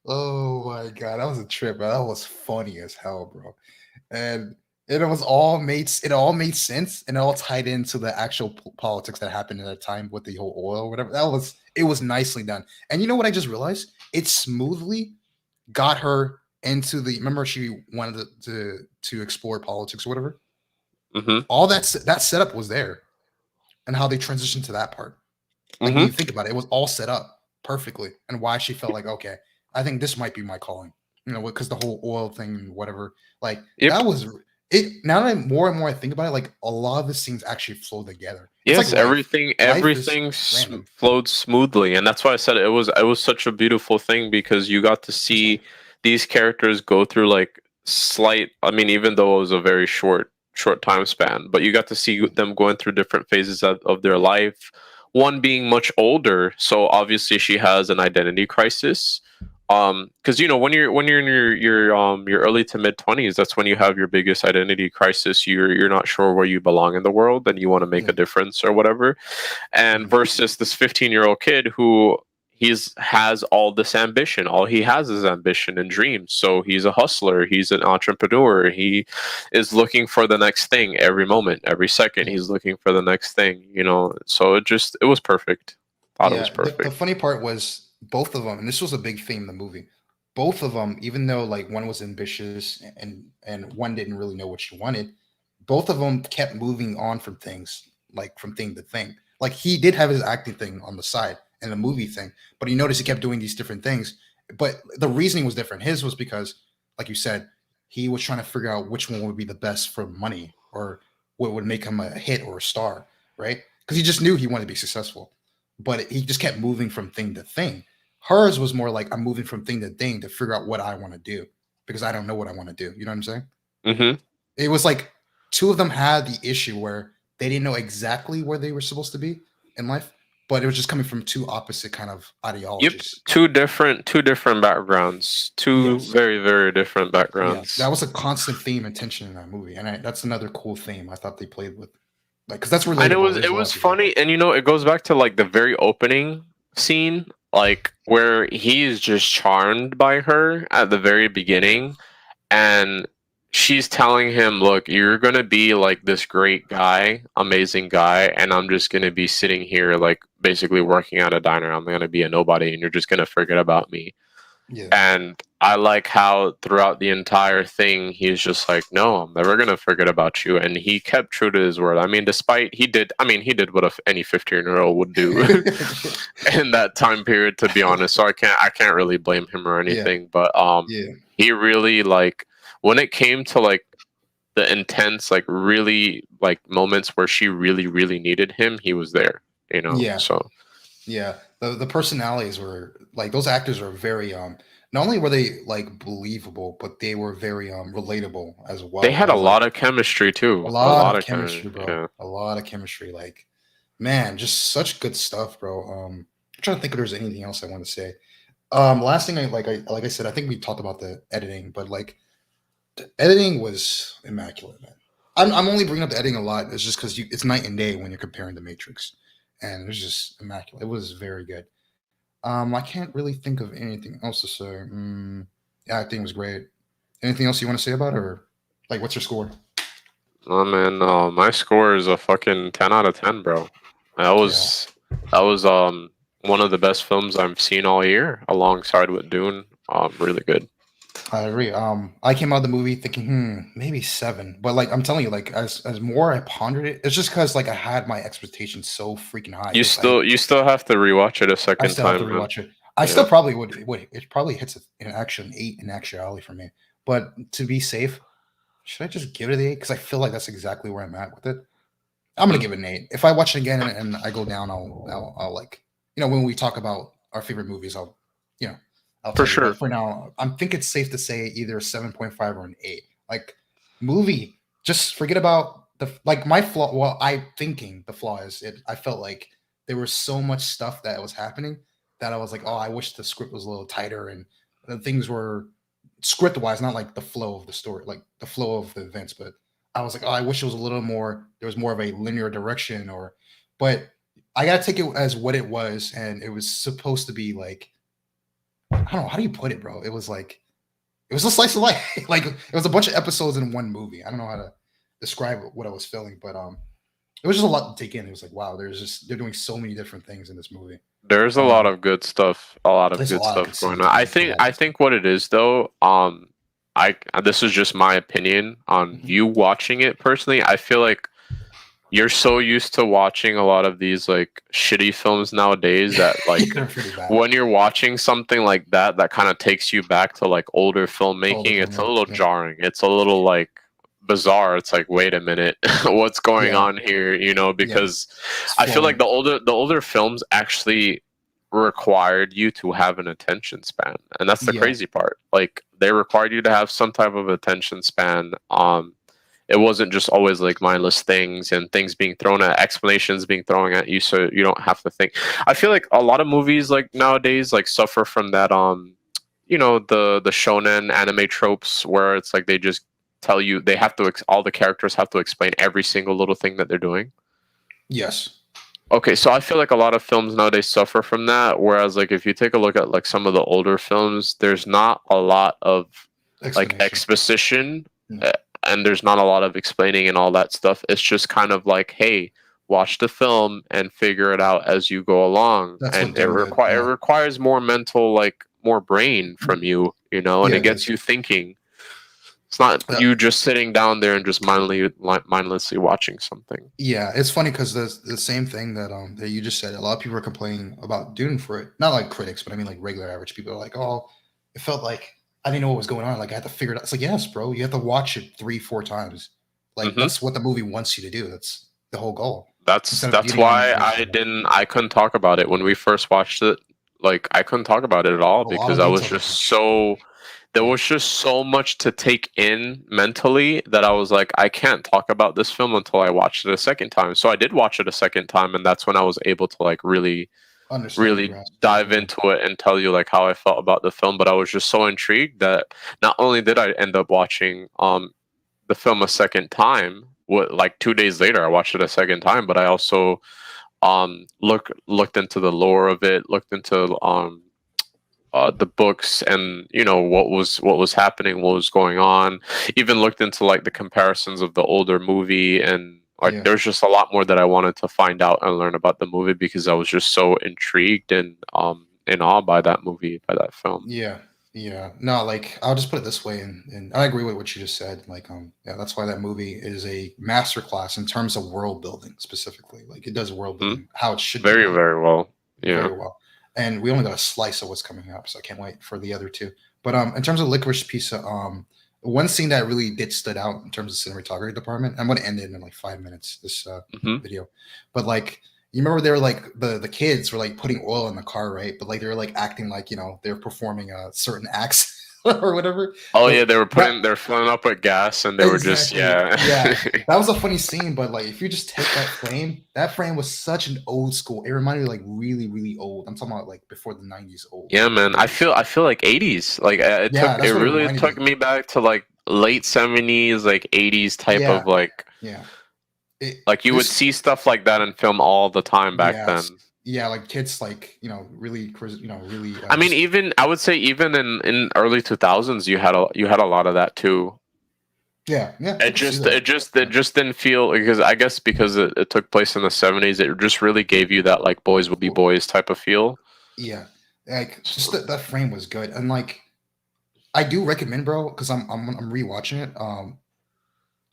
Oh my god, that was a trip, bro. That was funny as hell, bro. And it all made sense, and it all tied into the actual politics that happened at that time with the whole oil, whatever. It was nicely done. And you know what I just realized? It smoothly got her into the. Remember, she wanted to explore politics or whatever. Mm-hmm. All that setup was there, and how they transitioned to that part. Like, when you think about it, it was all set up perfectly, and why she felt like, okay, I think this might be my calling. You know, because the whole oil thing and whatever. Like, that was it. Now that more and more I think about it, like, a lot of the scenes actually flow together. Yes, like everything flowed smoothly, and that's why I said it was such a beautiful thing, because you got to see these characters go through like slight. I mean, even though it was a very short time span, but you got to see them going through different phases of their life. One being much older, so obviously she has an identity crisis. Because you know, when you're in your early to mid 20s, that's when you have your biggest identity crisis. You're not sure where you belong in the world, and you want to make a difference or whatever. And versus this 15-year-old kid who has all this ambition. All he has is ambition and dreams. So he's a hustler. He's an entrepreneur. He is looking for the next thing every moment, every second. He's looking for the next thing. You know, so it was perfect. Thought it was perfect. The funny part was, both of them, and this was a big theme in the movie, both of them, even though like one was ambitious and one didn't really know what she wanted, both of them kept moving on from things, like from thing to thing. Like, he did have his acting thing on the side and the movie thing, but you notice he kept doing these different things, but the reasoning was different. His was because, like you said, he was trying to figure out which one would be the best for money, or what would make him a hit or a star, right? Because he just knew he wanted to be successful, but he just kept moving from thing to thing. Hers was more like, I'm moving from thing to thing to figure out what I want to do, because I don't know what I want to do. You know what I'm saying? Mm-hmm. It was like two of them had the issue where they didn't know exactly where they were supposed to be in life, but it was just coming from two opposite kind of ideologies. Yep, two different backgrounds, very, very different backgrounds. Yeah. That was a constant theme and tension in that movie, and that's another cool theme I thought they played with, like, because that's relatable. And it was funny, and you know, it goes back to like the very opening scene, like where he's just charmed by her at the very beginning, and she's telling him, look, you're gonna be like this great guy, amazing guy, and I'm just gonna be sitting here like basically working at a diner. I'm gonna be a nobody, and you're just gonna forget about me. Yeah. And I like how throughout the entire thing, he's just like, no, I'm never going to forget about you. And he kept true to his word. I mean, he did what any 15-year-old would do in that time period, to be honest. So I can't really blame him or anything. Yeah. But he really, like, when it came to like the intense, like really like moments where she really, really needed him, he was there, you know? Yeah. So yeah, the personalities were like, those actors are very not only were they like believable, but they were very relatable as well. They had a lot of chemistry too. A lot of chemistry, bro. Yeah. A lot of chemistry. Like, man, just such good stuff, bro. I'm trying to think if there's anything else I want to say. Last thing, like I said, I think we talked about the editing, but like the editing was immaculate, man. I'm only bringing up the editing a lot. It's just because it's night and day when you're comparing the Matrix. And it was just immaculate. It was very good. I can't really think of anything else to say. Yeah, I think it was great. Anything else you want to say about it, or Like, what's your score? Oh man, my score is a fucking 10 out of 10, bro. That was one of the best films I've seen all year, alongside with Dune. Really good. I agree. I came out of the movie thinking, maybe 7, but like I'm telling you, like as more I pondered it, it's just because like I had my expectations so freaking high. You still have to rewatch it a second time. I still have to rewatch it. I still probably would. It probably hits an action 8 in actuality for me. But to be safe, should I just give it an 8? Because I feel like that's exactly where I'm at with it. I'm gonna give it an 8. If I watch it again and I go down, I'll like, when we talk about our favorite movies, I'll for sure. But for now, I think it's safe to say either a 7.5 or an 8. Like, movie, just forget about my flaw. Well, the flaw is it. I felt like there was so much stuff that was happening that I was like, oh, I wish the script was a little tighter and the things were script wise, not like the flow of the story, like the flow of the events, but I was like, oh, I wish it was a little more. There was more of a linear direction, but I gotta take it as what it was, and it was supposed to be like, I don't know, how do you put it, bro? It was a slice of life. Like, it was a bunch of episodes in one movie. I don't know how to describe what I was feeling, but it was just a lot to take in. It was like, wow, they're doing so many different things in this movie. There's a lot of good stuff. A lot of good stuff going on. I think what it is though, this is just my opinion on you watching it personally. I feel like you're so used to watching a lot of these like shitty films nowadays that like when you're watching something like that kind of takes you back to like older filmmaking, it's a little jarring. It's a little like bizarre. It's like, wait a minute, what's going on here? Because I feel like the older films actually required you to have an attention span, and that's the crazy part. Like, they required you to have some type of attention span. It wasn't just always like mindless things and things being thrown at explanations being thrown at you so you don't have to think. I feel like a lot of movies like nowadays like suffer from that the shonen anime tropes where it's like they just tell you they have to all the characters have to explain every single little thing that they're doing. Yes. Okay, so I feel like a lot of films nowadays suffer from that, whereas like if you take a look at like some of the older films, there's not a lot of like exposition. And there's not a lot of explaining and all that stuff. It's just kind of like, hey, watch the film and figure it out as you go along. And it requires more mental, like more brain from you, and it gets you thinking. It's not you just sitting down there and just mindlessly watching something. Yeah, it's funny because the same thing that you just said. A lot of people are complaining about Dune for it. Not like critics, but I mean like regular average people are like, oh, it felt like I didn't know what was going on. Like, I had to figure it out. It's like, yes, bro, you have to watch it 3-4 times. Like, that's what the movie wants you to do. That's the whole goal. That's why I couldn't talk about it when we first watched it. Like, I couldn't talk about it at all because I was just there was just so much to take in mentally that I was like, I can't talk about this film until I watched it a second time. So I did watch it a second time, and that's when I was able to like really dive into it and tell you like how I felt about the film. But I was just so intrigued that not only did I end up watching the film a second time, like 2 days later I watched it a second time, but I also looked into the lore of it, looked into the books and what was happening, what was going on, even looked into like the comparisons of the older movie, and like there's just a lot more that I wanted to find out and learn about the movie because I was just so intrigued and in awe by that movie, by that film. Yeah. No, like I'll just put it this way, and I agree with what you just said. Like, that's why that movie is a masterclass in terms of world building specifically. Like, it does world building how it should be. Very well. Yeah. Very well. And we only got a slice of what's coming up, so I can't wait for the other two. But in terms of Licorice Pizza, one scene that really did stood out in terms of cinematography department. I'm going to end it in like 5 minutes. This video, but like, you remember they were like the kids were like putting oil in the car, right? But like they were like acting like they're performing certain acts or whatever. Oh yeah, they're filling up with gas and they were just that was a funny scene. But like if you just take that frame was such an old school. It reminded me like really really old. I'm talking about like before the 90s old. Yeah, man. I feel like 80s. Like it really took me back to like late 70s, like 80s type of like like you would see stuff like that in film all the time back then. Yeah, like kids, like really, really. I mean, I would say even in early 2000s, you had a lot of that too. Yeah. It just didn't feel, because I guess because it took place in the 70s, it just really gave you that like boys will be boys type of feel. Yeah, like just that frame was good, and like I do recommend, bro, because I'm rewatching it,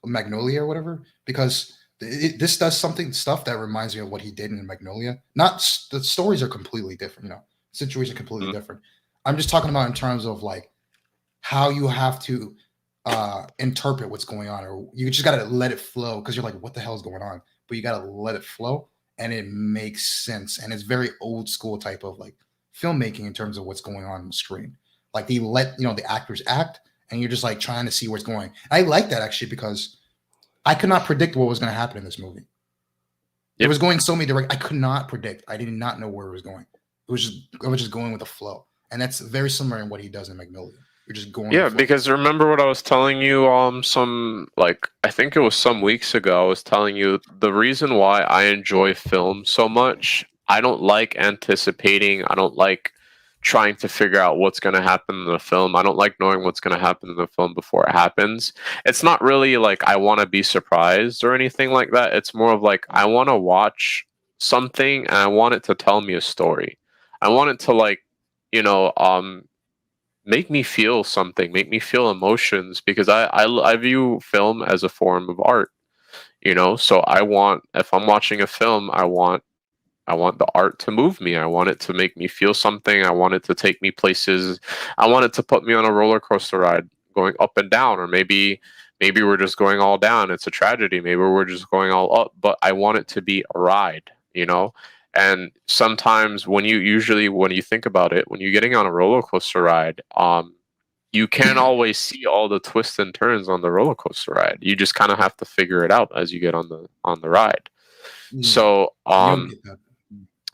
Magnolia or whatever, because this does stuff that reminds me of what he did in Magnolia. Not the stories are completely different, situation completely different. I'm just talking about in terms of like how you have to interpret what's going on, or you just gotta let it flow because you're like, what the hell is going on? But you gotta let it flow, and it makes sense, and it's very old school type of like filmmaking in terms of what's going on the screen. Like they let the actors act, and you're just like trying to see where it's going. I like that actually because I could not predict what was going to happen in this movie. It was going so many directions. I could not predict. I did not know where it was going. I was just going with the flow, and that's very similar in what he does in Magnolia. You're just going. Yeah, because remember what I was telling you? I think it was some weeks ago. I was telling you the reason why I enjoy film so much. I don't like anticipating. I don't like trying to figure out what's going to happen in the film. I don't like knowing what's going to happen in the film before it happens. It's not really like I want to be surprised or anything like that. It's more of like I want to watch something and I want it to tell me a story. I want it to like, make me feel something, make me feel emotions, because I view film as a form of art, so if I'm watching a film, I want the art to move me. I want it to make me feel something. I want it to take me places. I want it to put me on a roller coaster ride going up and down, or maybe we're just going all down. It's a tragedy. Maybe we're just going all up, but I want it to be a ride, And sometimes when you think about it, when you're getting on a roller coaster ride, you can't always see all the twists and turns on the roller coaster ride. You just kind of have to figure it out as you get on the ride. So,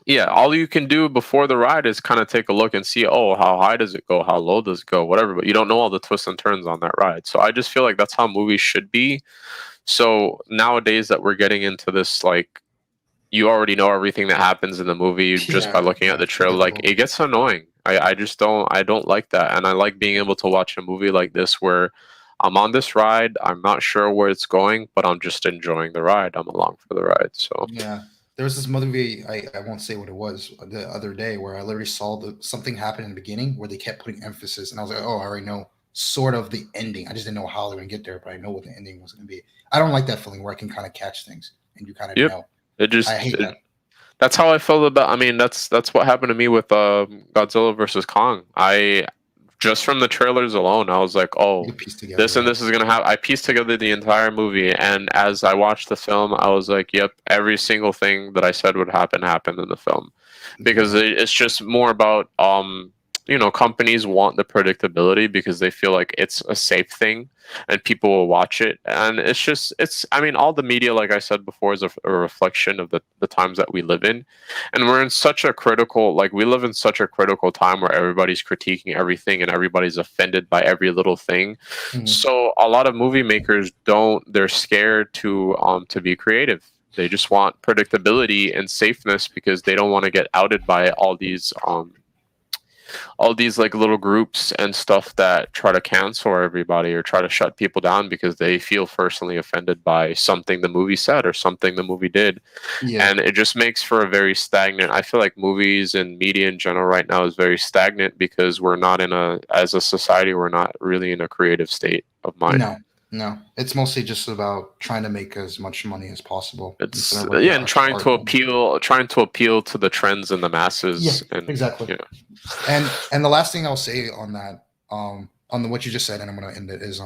yeah, all you can do before the ride is kind of take a look and see, oh, how high does it go? How low does it go? Whatever, but you don't know all the twists and turns on that ride. So I just feel like that's how movies should be. So nowadays that we're getting into this, like, you already know everything that happens in the movie just by looking at the trailer. Like, it gets annoying. I don't like that. And I like being able to watch a movie like this where I'm on this ride, I'm not sure where it's going, but I'm just enjoying the ride. I'm along for the ride. So yeah. There was this movie, I won't say what it was, the other day where I literally saw something happen in the beginning where they kept putting emphasis, and I was like, oh, I already know sort of the ending. I just didn't know how they were going to get there, but I know what the ending was going to be. I don't like that feeling where I can kind of catch things and you kind of know. I hate that. That's how I felt about. I mean, that's what happened to me with Godzilla versus Kong. Just from the trailers alone, I was like, oh, this and this is gonna happen. I pieced together the entire movie, and as I watched the film, I was like, yep, every single thing that I said would happen happened in the film, because it's just more about companies want the predictability because they feel like it's a safe thing and people will watch it. And I mean, all the media, like I said before, is a reflection of the times that we live in. And we're in such a we live in such a critical time where everybody's critiquing everything and everybody's offended by every little thing. Mm-hmm. So a lot of movie makers they're scared to be creative. They just want predictability and safeness because they don't want to get outed by all these like little groups and stuff that try to cancel everybody or try to shut people down because they feel personally offended by something the movie said or something the movie did. Yeah. And it just makes for a very stagnant. I feel like movies and media in general right now is very stagnant because we're not as a society, we're not really in a creative state of mind. No, it's mostly just about trying to make as much money as possible. And trying to appeal to the trends and the masses. Yeah, exactly. And the last thing I'll say on that, on what you just said, and I'm going to end it, is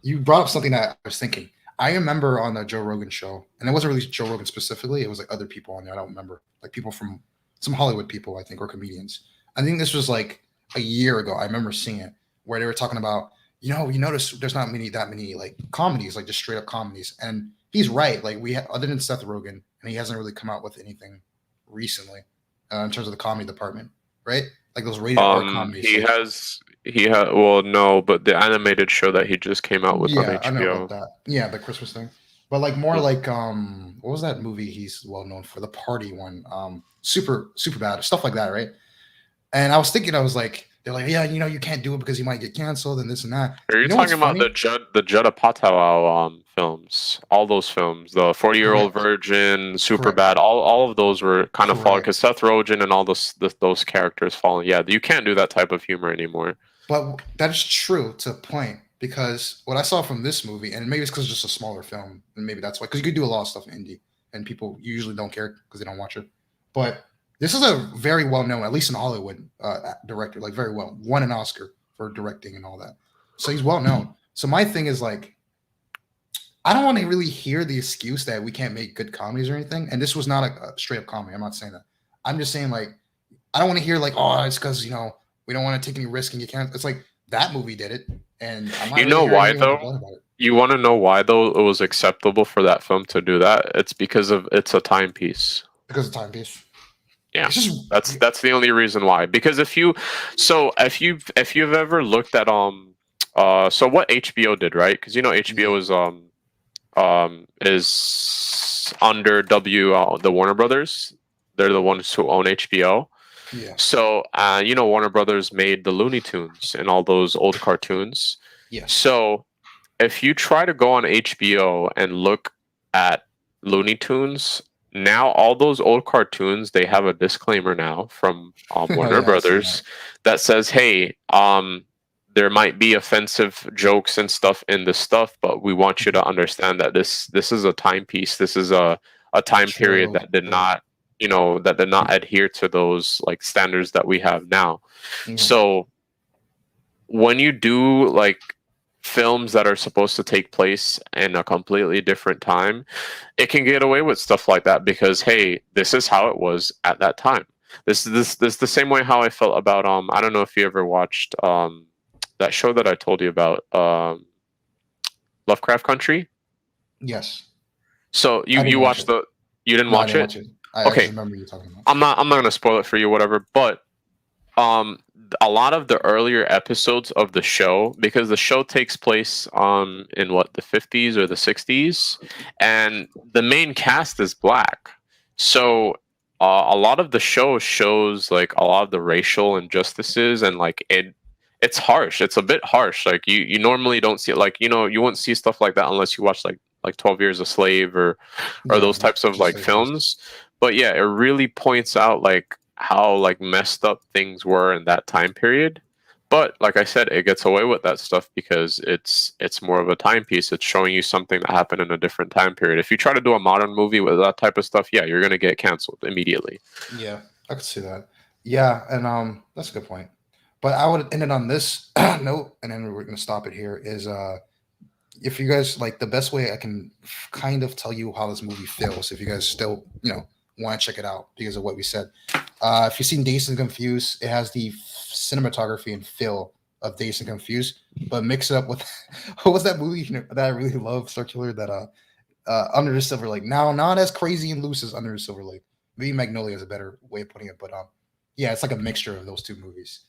you brought up something that I was thinking. I remember on the Joe Rogan show, and it wasn't really Joe Rogan specifically. It was like other people on there. I don't remember, like people from some Hollywood people, I think, or comedians. I think this was like a year ago. I remember seeing it where they were talking about, you notice there's not that many like comedies, like just straight up comedies. And he's right. Like other than Seth Rogen, and he hasn't really come out with anything recently in terms of the comedy department, right? Like those rated R comedies. He has. Well, no, but the animated show that he just came out with on HBO. I know about that. Yeah, the Christmas thing. But like more like what was that movie he's well known for? The party one. Super bad stuff like that, right? And I was thinking, I was like, they're like, yeah, you can't do it because you might get canceled and this and that. Are you talking about the Judd Apatow films? All those films, the 40-Year-Old Virgin, Superbad, all of those were kind of falling because Seth Rogen and all those characters falling. Yeah, you can't do that type of humor anymore. But that is true to a point, because what I saw from this movie, and maybe it's because it's just a smaller film, and maybe that's why, because you could do a lot of stuff in indie, and people usually don't care because they don't watch it. But this is a very well-known, at least in Hollywood, director, like very well, won an Oscar for directing and all that. So he's well-known. So my thing is like, I don't want to really hear the excuse that we can't make good comedies or anything. And this was not a straight-up comedy. I'm not saying that. I'm just saying, like, I don't want to hear like, oh, it's because, we don't want to take any risk and you can't. It's like that movie did it. And I'm not you know why, though? You want to know why, though, it was acceptable for that film to do that? It's because it's a timepiece. Because of timepiece. Yeah, that's the only reason why. Because if you've ever looked at so what HBO did, right? Because HBO is under the Warner Brothers. They're the ones who own HBO. Yeah. So Warner Brothers made the Looney Tunes and all those old cartoons. Yeah. So if you try to go on HBO and look at Looney Tunes. Now, all those old cartoons, they have a disclaimer now from Warner Brothers that says, hey, there might be offensive jokes and stuff in this stuff, but we want you to understand that this is a timepiece. This is a time period that did not, adhere to those like standards that we have now. Mm-hmm. So when you do like films that are supposed to take place in a completely different time, it can get away with stuff like that because, hey, this is how it was at that time. This the same way how I felt about I don't know if you ever watched that show that I told you about, Lovecraft Country. Yes. So you watched you didn't watch it? I remember you talking about. I'm not gonna spoil it for you, whatever, but a lot of the earlier episodes of the show, because the show takes place in the 50s or the 60s, and the main cast is black. So a lot of the show shows like a lot of the racial injustices, and like it's harsh. It's a bit harsh. Like you normally don't see it. Like you wouldn't see stuff like that unless you watch like 12 Years a Slave or those types of like films. But yeah, it really points out like how like messed up things were in that time period. But like I said, it gets away with that stuff because it's more of a timepiece. It's showing you something that happened in a different time period. If you try to do a modern movie with that type of stuff, yeah, you're gonna get canceled immediately. Yeah, I could see that. Yeah, and that's a good point. But I would end it on this note, and then we're gonna stop it here. Is if you guys like, the best way I can kind of tell you how this movie feels, if you guys still want to check it out because of what we said. If you've seen Dazed and Confused, it has the cinematography and feel of Dazed and Confused, but mix it up with what was that movie that I really love, Circular, that Under the Silver Lake. Now, not as crazy and loose as Under the Silver Lake. Maybe Magnolia is a better way of putting it, but yeah, it's like a mixture of those two movies.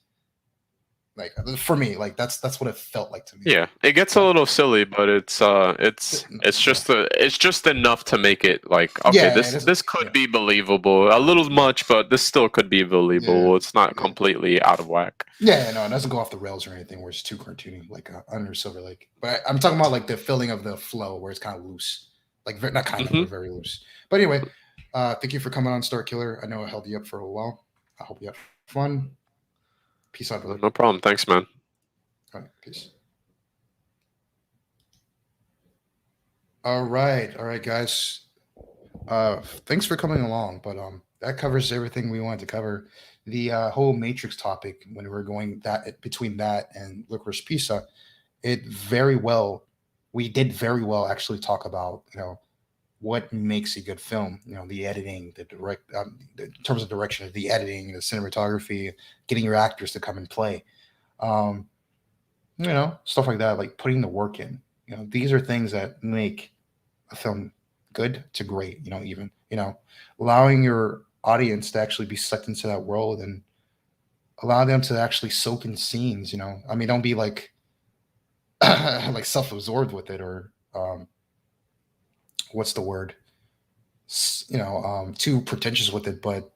Like for me, like that's what it felt like to me. Yeah, it gets a little silly, but it's just enough to make it like, okay, this could be believable. A little much, but this still could be believable. Yeah. It's not completely out of whack. Yeah, no, it doesn't go off the rails or anything where it's too cartoony, like Under Silver Lake. But I'm talking about like the feeling of the flow where it's kind of loose, like not kind of, but very loose. But anyway, thank you for coming on, Star Killer. I know I held you up for a while. I hope you have fun. Peace out, brother. No problem. Thanks, man. All right, peace. All right, guys. Thanks for coming along, but that covers everything we wanted to cover. The whole Matrix topic, when we're going between that and Licorice Pizza, we did very well actually talk about what makes a good film. The editing, in terms of direction, the editing, the cinematography, getting your actors to come and play, stuff like that, like putting the work in. These are things that make a film good to great. Even allowing your audience to actually be sucked into that world and allow them to actually soak in scenes. Don't be like like self-absorbed with it, or what's the word? Too pretentious with it, but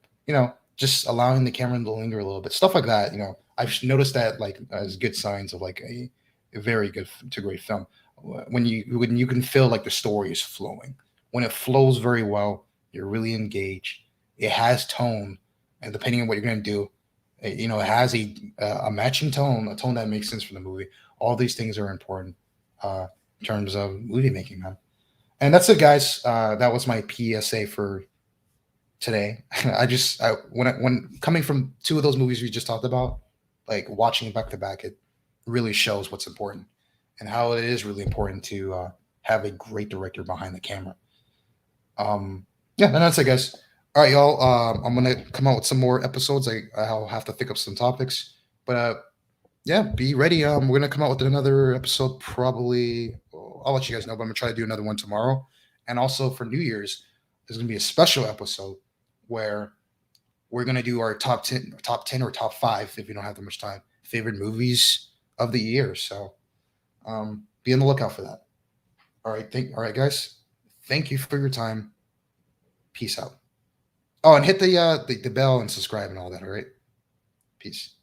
just allowing the camera to linger a little bit, stuff like that. I've noticed that like as good signs of like a very good to great film. When you can feel like the story is flowing. When it flows very well, you're really engaged. It has tone, and depending on what you're going to do, it has a matching tone, a tone that makes sense for the movie. All these things are important in terms of movie making, man. And that's it, guys. That was my PSA for today. When coming from two of those movies we just talked about, like watching back to back, it really shows what's important and how it is really important to have a great director behind the camera. Yeah, and that's it, guys. All right, y'all. I'm gonna come out with some more episodes. I'll have to think of some topics, but yeah, be ready. We're gonna come out with another episode probably. I'll let you guys know, but I'm gonna try to do another one tomorrow. And also for New Year's, there's gonna be a special episode where we're gonna do our top 10 or top 5 if you don't have that much time favorite movies of the year. So be on the lookout for that. All right, guys. Thank you for your time. Peace out. Oh, and hit the bell and subscribe and all that. All right. Peace.